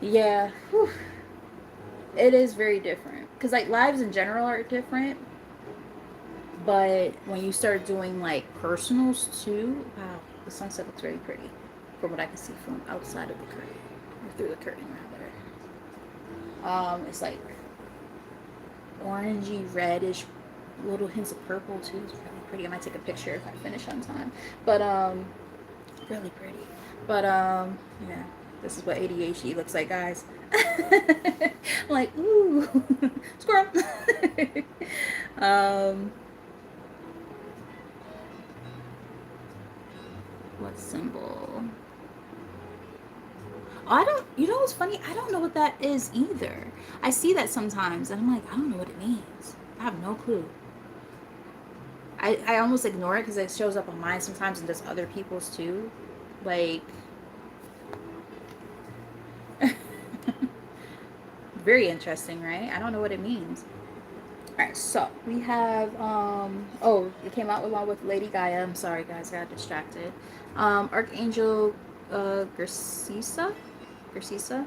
S1: Yeah, whew. It is very different. Because, like, lives in general are different. But when you start doing, like, personals too, wow, the sunset looks very pretty. From what I can see from outside of the curtain. Or through the curtain, rather. It's like orangey, reddish, little hints of purple too. It's really pretty. I might take a picture if I finish on time. But really pretty. But yeah, this is what ADHD looks like, guys. I'm like, ooh, squirrel. um, what symbol? Oh, I don't. You know what's funny? I don't know what that is either. I see that sometimes, and I'm like, I don't know what it means. I have no clue. I almost ignore it because it shows up on mine sometimes and does other people's too. Like, very interesting, right? I don't know what it means. All right, so we have oh, it came out along with Lady Gaia. I'm sorry, guys, I got distracted. Archangel Gersisa. Gersisa.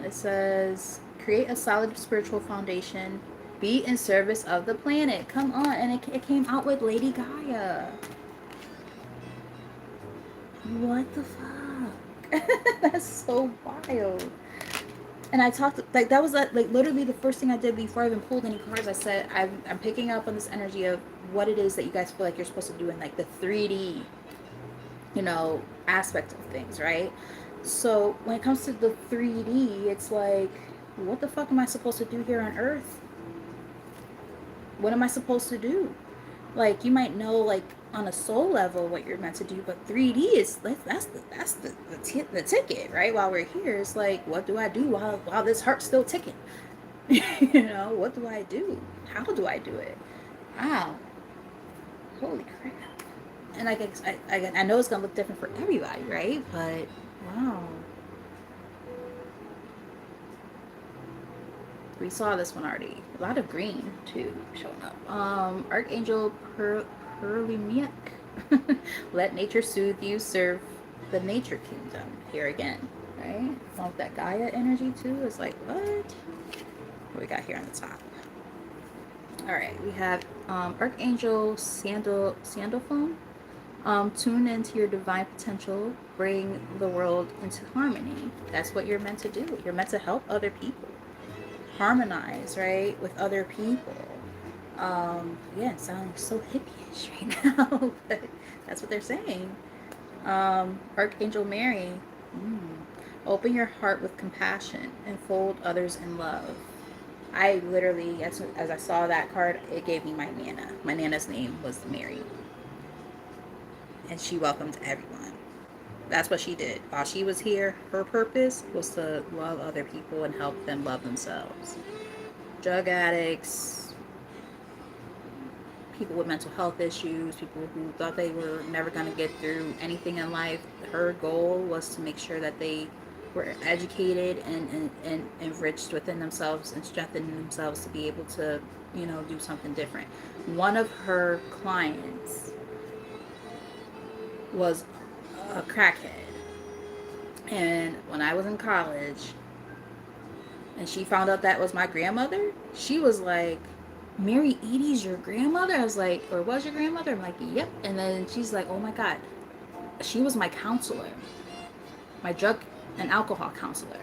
S1: It says create a solid spiritual foundation. Be in service of the planet. Come on, and it came out with Lady Gaia. What the fuck? That's so wild. And I talked like that was like literally the first thing I did before I even pulled any cards. I said I'm picking up on this energy of what it is that you guys feel like you're supposed to do in like the 3D, aspect of things, right? So when it comes to the 3D, it's like, what the fuck am I supposed to do here on Earth? What am I supposed to do? Like, you might know, like, on a soul level what you're meant to do, but 3D is that's the ticket, right? While we're here, it's like, what do I do while this heart's still ticking? What do I do? How do I do it? Wow, holy crap! And I know it's gonna look different for everybody, right? But wow, we saw this one already. A lot of green too showing up. Archangel Perlimiak. Let nature soothe you. Serve the nature kingdom. Here again, right? Along with that Gaia energy too. It's like what we got here on the top. All right, we have Archangel Sandalphone. Tune into your divine potential. Bring the world into harmony. That's what you're meant to do. You're meant to help other people harmonize, right, with other people. Again, sounding so hippie-ish right now, but that's what they're saying. Archangel Mary, open your heart with compassion and fold others in love. I literally, as I saw that card, it gave me my Nana. My Nana's name was Mary, and she welcomed everyone. That's what she did. While she was here, her purpose was to love other people and help them love themselves. Drug addicts, people with mental health issues, people who thought they were never going to get through anything in life. Her goal was to make sure that they were educated and enriched within themselves and strengthened themselves to be able to, do something different. One of her clients was a crackhead. And when I was in college and she found out that was my grandmother, she was like, Mary Edie's your grandmother? I was like, or was your grandmother? I'm like, yep. And then she's like, oh my God, she was my counselor, my drug and alcohol counselor.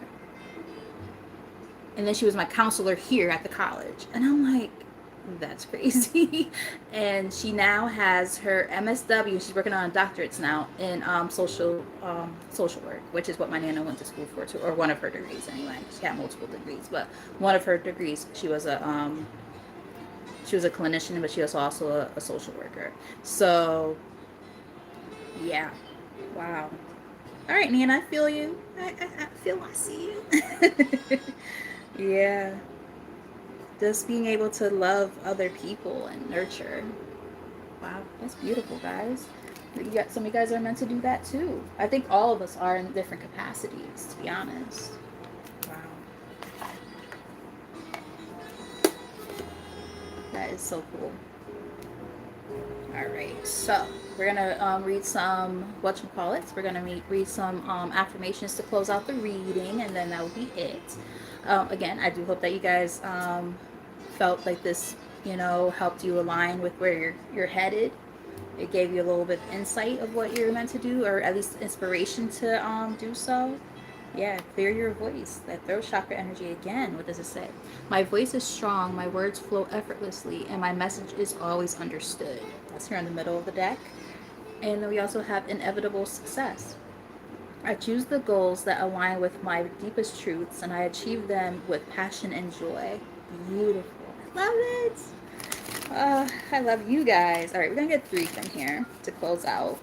S1: And then she was my counselor here at the college. And I'm like, that's crazy. And she now has her MSW. She's working on doctorates now in social work, which is what my nana went to school for too, or one of her degrees anyway. She had multiple degrees, but one of her degrees, she was a clinician, but she was also a social worker. So yeah, wow. All right, Nina, I feel you. I see you. Yeah, just being able to love other people and nurture. Wow, that's beautiful, guys. You got some of you guys are meant to do that too. I think all of us are in different capacities, to be honest. Wow, that is so cool. All right, so we're gonna read some whatchamacallits. We're gonna read some affirmations to close out the reading, and then that will be it. Again, I do hope that you guys felt like this, helped you align with where you're headed. It gave you a little bit of insight of what you're meant to do, or at least inspiration to do so. Yeah, clear your voice. That throat chakra energy again. What does it say? My voice is strong, my words flow effortlessly, and my message is always understood. That's here in the middle of the deck. And then we also have inevitable success. I choose the goals that align with my deepest truths, and I achieve them with passion and joy. Beautiful. I love it. I love you guys. All right, we're going to get 3 from here to close out.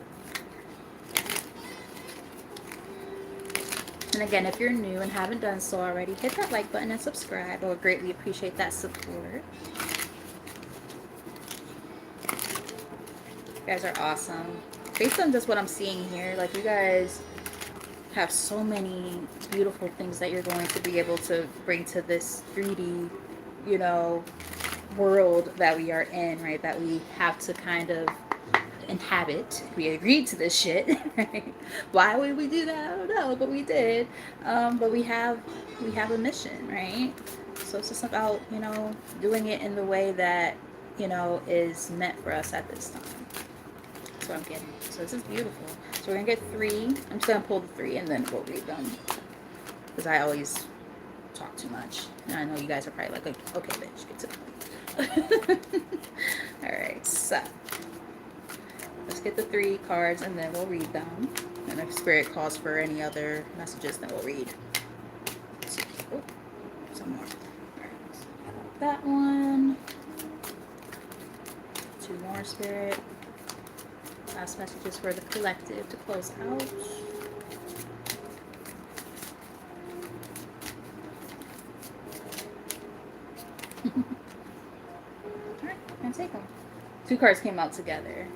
S1: And again, if you're new and haven't done so already, hit that like button and subscribe. I would greatly appreciate that support. You guys are awesome. Based on just what I'm seeing here, like, you guys have so many beautiful things that you're going to be able to bring to this 3D, world that we are in, right? That we have to kind of inhabit. We agreed to this shit, right? Why would we do that? I don't know, but we did. But we have a mission, right? So it's just about, doing it in the way that, is meant for us at this time. That's what I'm getting. So this is beautiful. So we're gonna get 3. I'm just gonna pull the 3 and then we'll read them, because I always talk too much, and I know you guys are probably like, okay, bitch, get to the point. All right, so let's get the 3 cards and then we'll read them. And if Spirit calls for any other messages, then we'll read. Oh, some more. All right, so that one. 2 more, Spirit. Last messages for the collective to close out. Alright, I'm gonna take them. 2 cards came out together.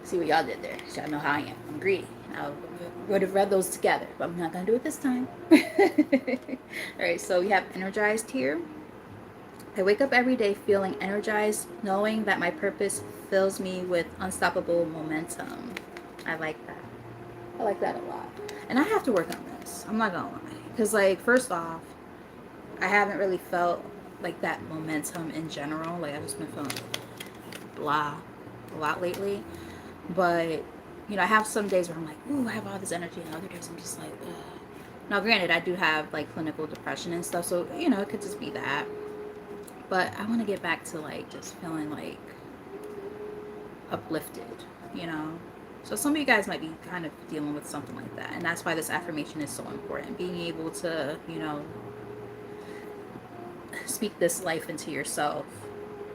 S1: See what y'all did there. Y'all know how I am. I'm greedy. I would have read those together, but I'm not gonna do it this time. Alright, so we have energized here. I wake up every day feeling energized, knowing that my purpose fills me with unstoppable momentum. I like that. I like that a lot. And I have to work on this. I'm not gonna lie. Because, like, first off, I haven't really felt like that momentum in general. Like, I've just been feeling blah a lot lately. But, I have some days where I'm like, ooh, I have all this energy. And other days I'm just like, ugh. Now, granted, I do have, like, clinical depression and stuff. So, it could just be that. But I want to get back to, like, just feeling, like, uplifted, So some of you guys might be kind of dealing with something like that. And that's why this affirmation is so important. Being able to, speak this life into yourself.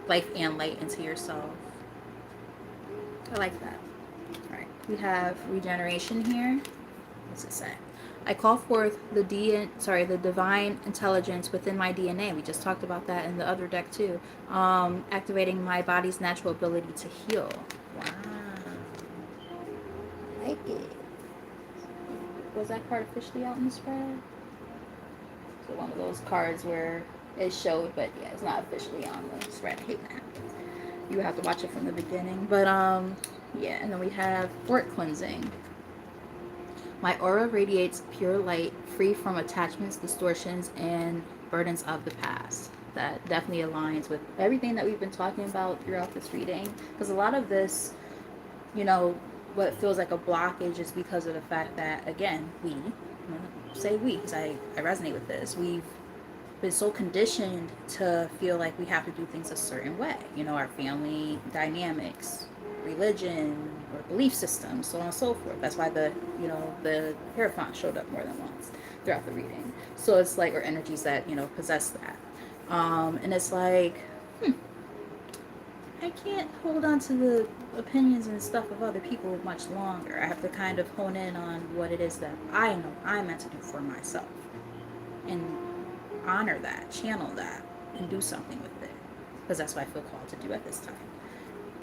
S1: Life and light into yourself. I like that. All right. We have regeneration here. What's it say? I call forth the divine intelligence within my DNA. We just talked about that in the other deck too. Activating my body's natural ability to heal. Wow, I like it. Was that card officially out in the spread? So one of those cards where it showed, but yeah, it's not officially on the spread. I hate that. You have to watch it from the beginning. But yeah, and then we have aura cleansing. My aura radiates pure light, free from attachments, distortions, and burdens of the past. That definitely aligns with everything that we've been talking about throughout this reading. Because a lot of this, you know, what feels like a blockage is because of the fact that, again, I'm going to say we, because I resonate with this. We've been so conditioned to feel like we have to do things a certain way. You know, our family dynamics, religion, or belief systems, so on and so forth. That's why the Hierophant showed up more than once throughout the reading. So it's like, or energies that, possess that. And it's like, I can't hold on to the opinions and stuff of other people much longer. I have to kind of hone in on what it is that I know I'm meant to do for myself. And honor that, channel that, and do something with it. Because that's what I feel called to do at this time.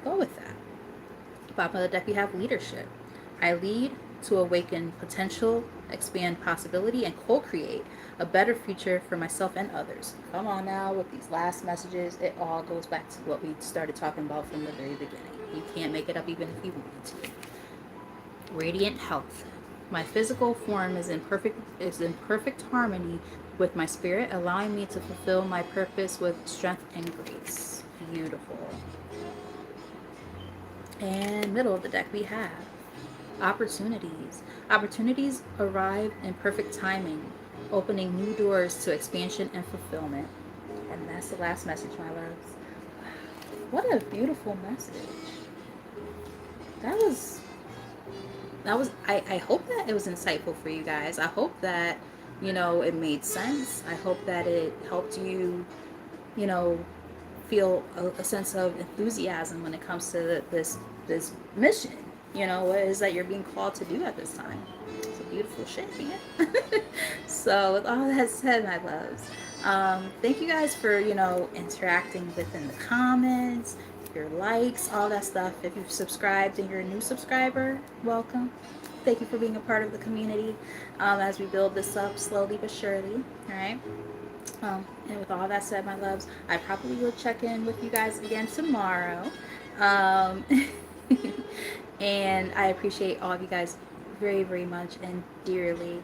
S1: Go with that. Bottom of the deck, we have leadership. I lead to awaken potential, expand possibility, and co-create a better future for myself and others. Come on now, with these last messages, it all goes back to what we started talking about from the very beginning. You can't make it up even if you wanted to. Radiant health. My physical form is in perfect harmony with my spirit, allowing me to fulfill my purpose with strength and grace. Beautiful. And middle of the deck we have opportunities. Opportunities arrive in perfect timing, opening new doors to expansion and fulfillment. And that's the last message, my loves. What a beautiful message. That was I hope that it was insightful for you guys. I hope that, it made sense. I hope that it helped you, you know, feel a sense of enthusiasm when it comes to this mission. What it is that you're being called to do at this time. It's a beautiful shit, man. So with all that said, my loves, thank you guys for interacting within the comments, your likes, all that stuff. If you've subscribed and you're a new subscriber, welcome. Thank you for being a part of the community as we build this up slowly but surely. All right. And with all that said, my loves, I probably will check in with you guys again tomorrow. Um, and I appreciate all of you guys very, very much and dearly.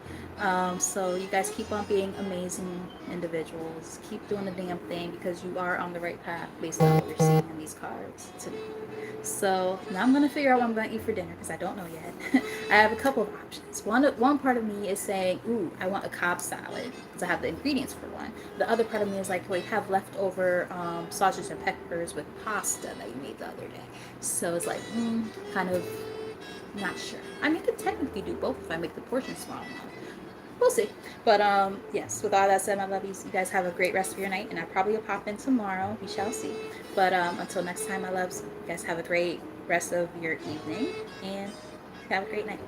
S1: So you guys keep on being amazing individuals. Keep doing the damn thing because you are on the right path based on what we're seeing in these cards today. So now I'm gonna figure out what I'm gonna eat for dinner because I don't know yet. I have a couple of options. One part of me is saying, ooh, I want a Cobb salad because I have the ingredients for one. The other part of me is like, well, you have leftover sausage and peppers with pasta that you made the other day. So it's like, kind of not sure. I mean, I could technically do both if I make the portion small enough. We'll see. But yes, with all that said, my lovies, you guys have a great rest of your night, and I probably will pop in tomorrow. We shall see. But until next time, my loves, you guys have a great rest of your evening, and have a great night.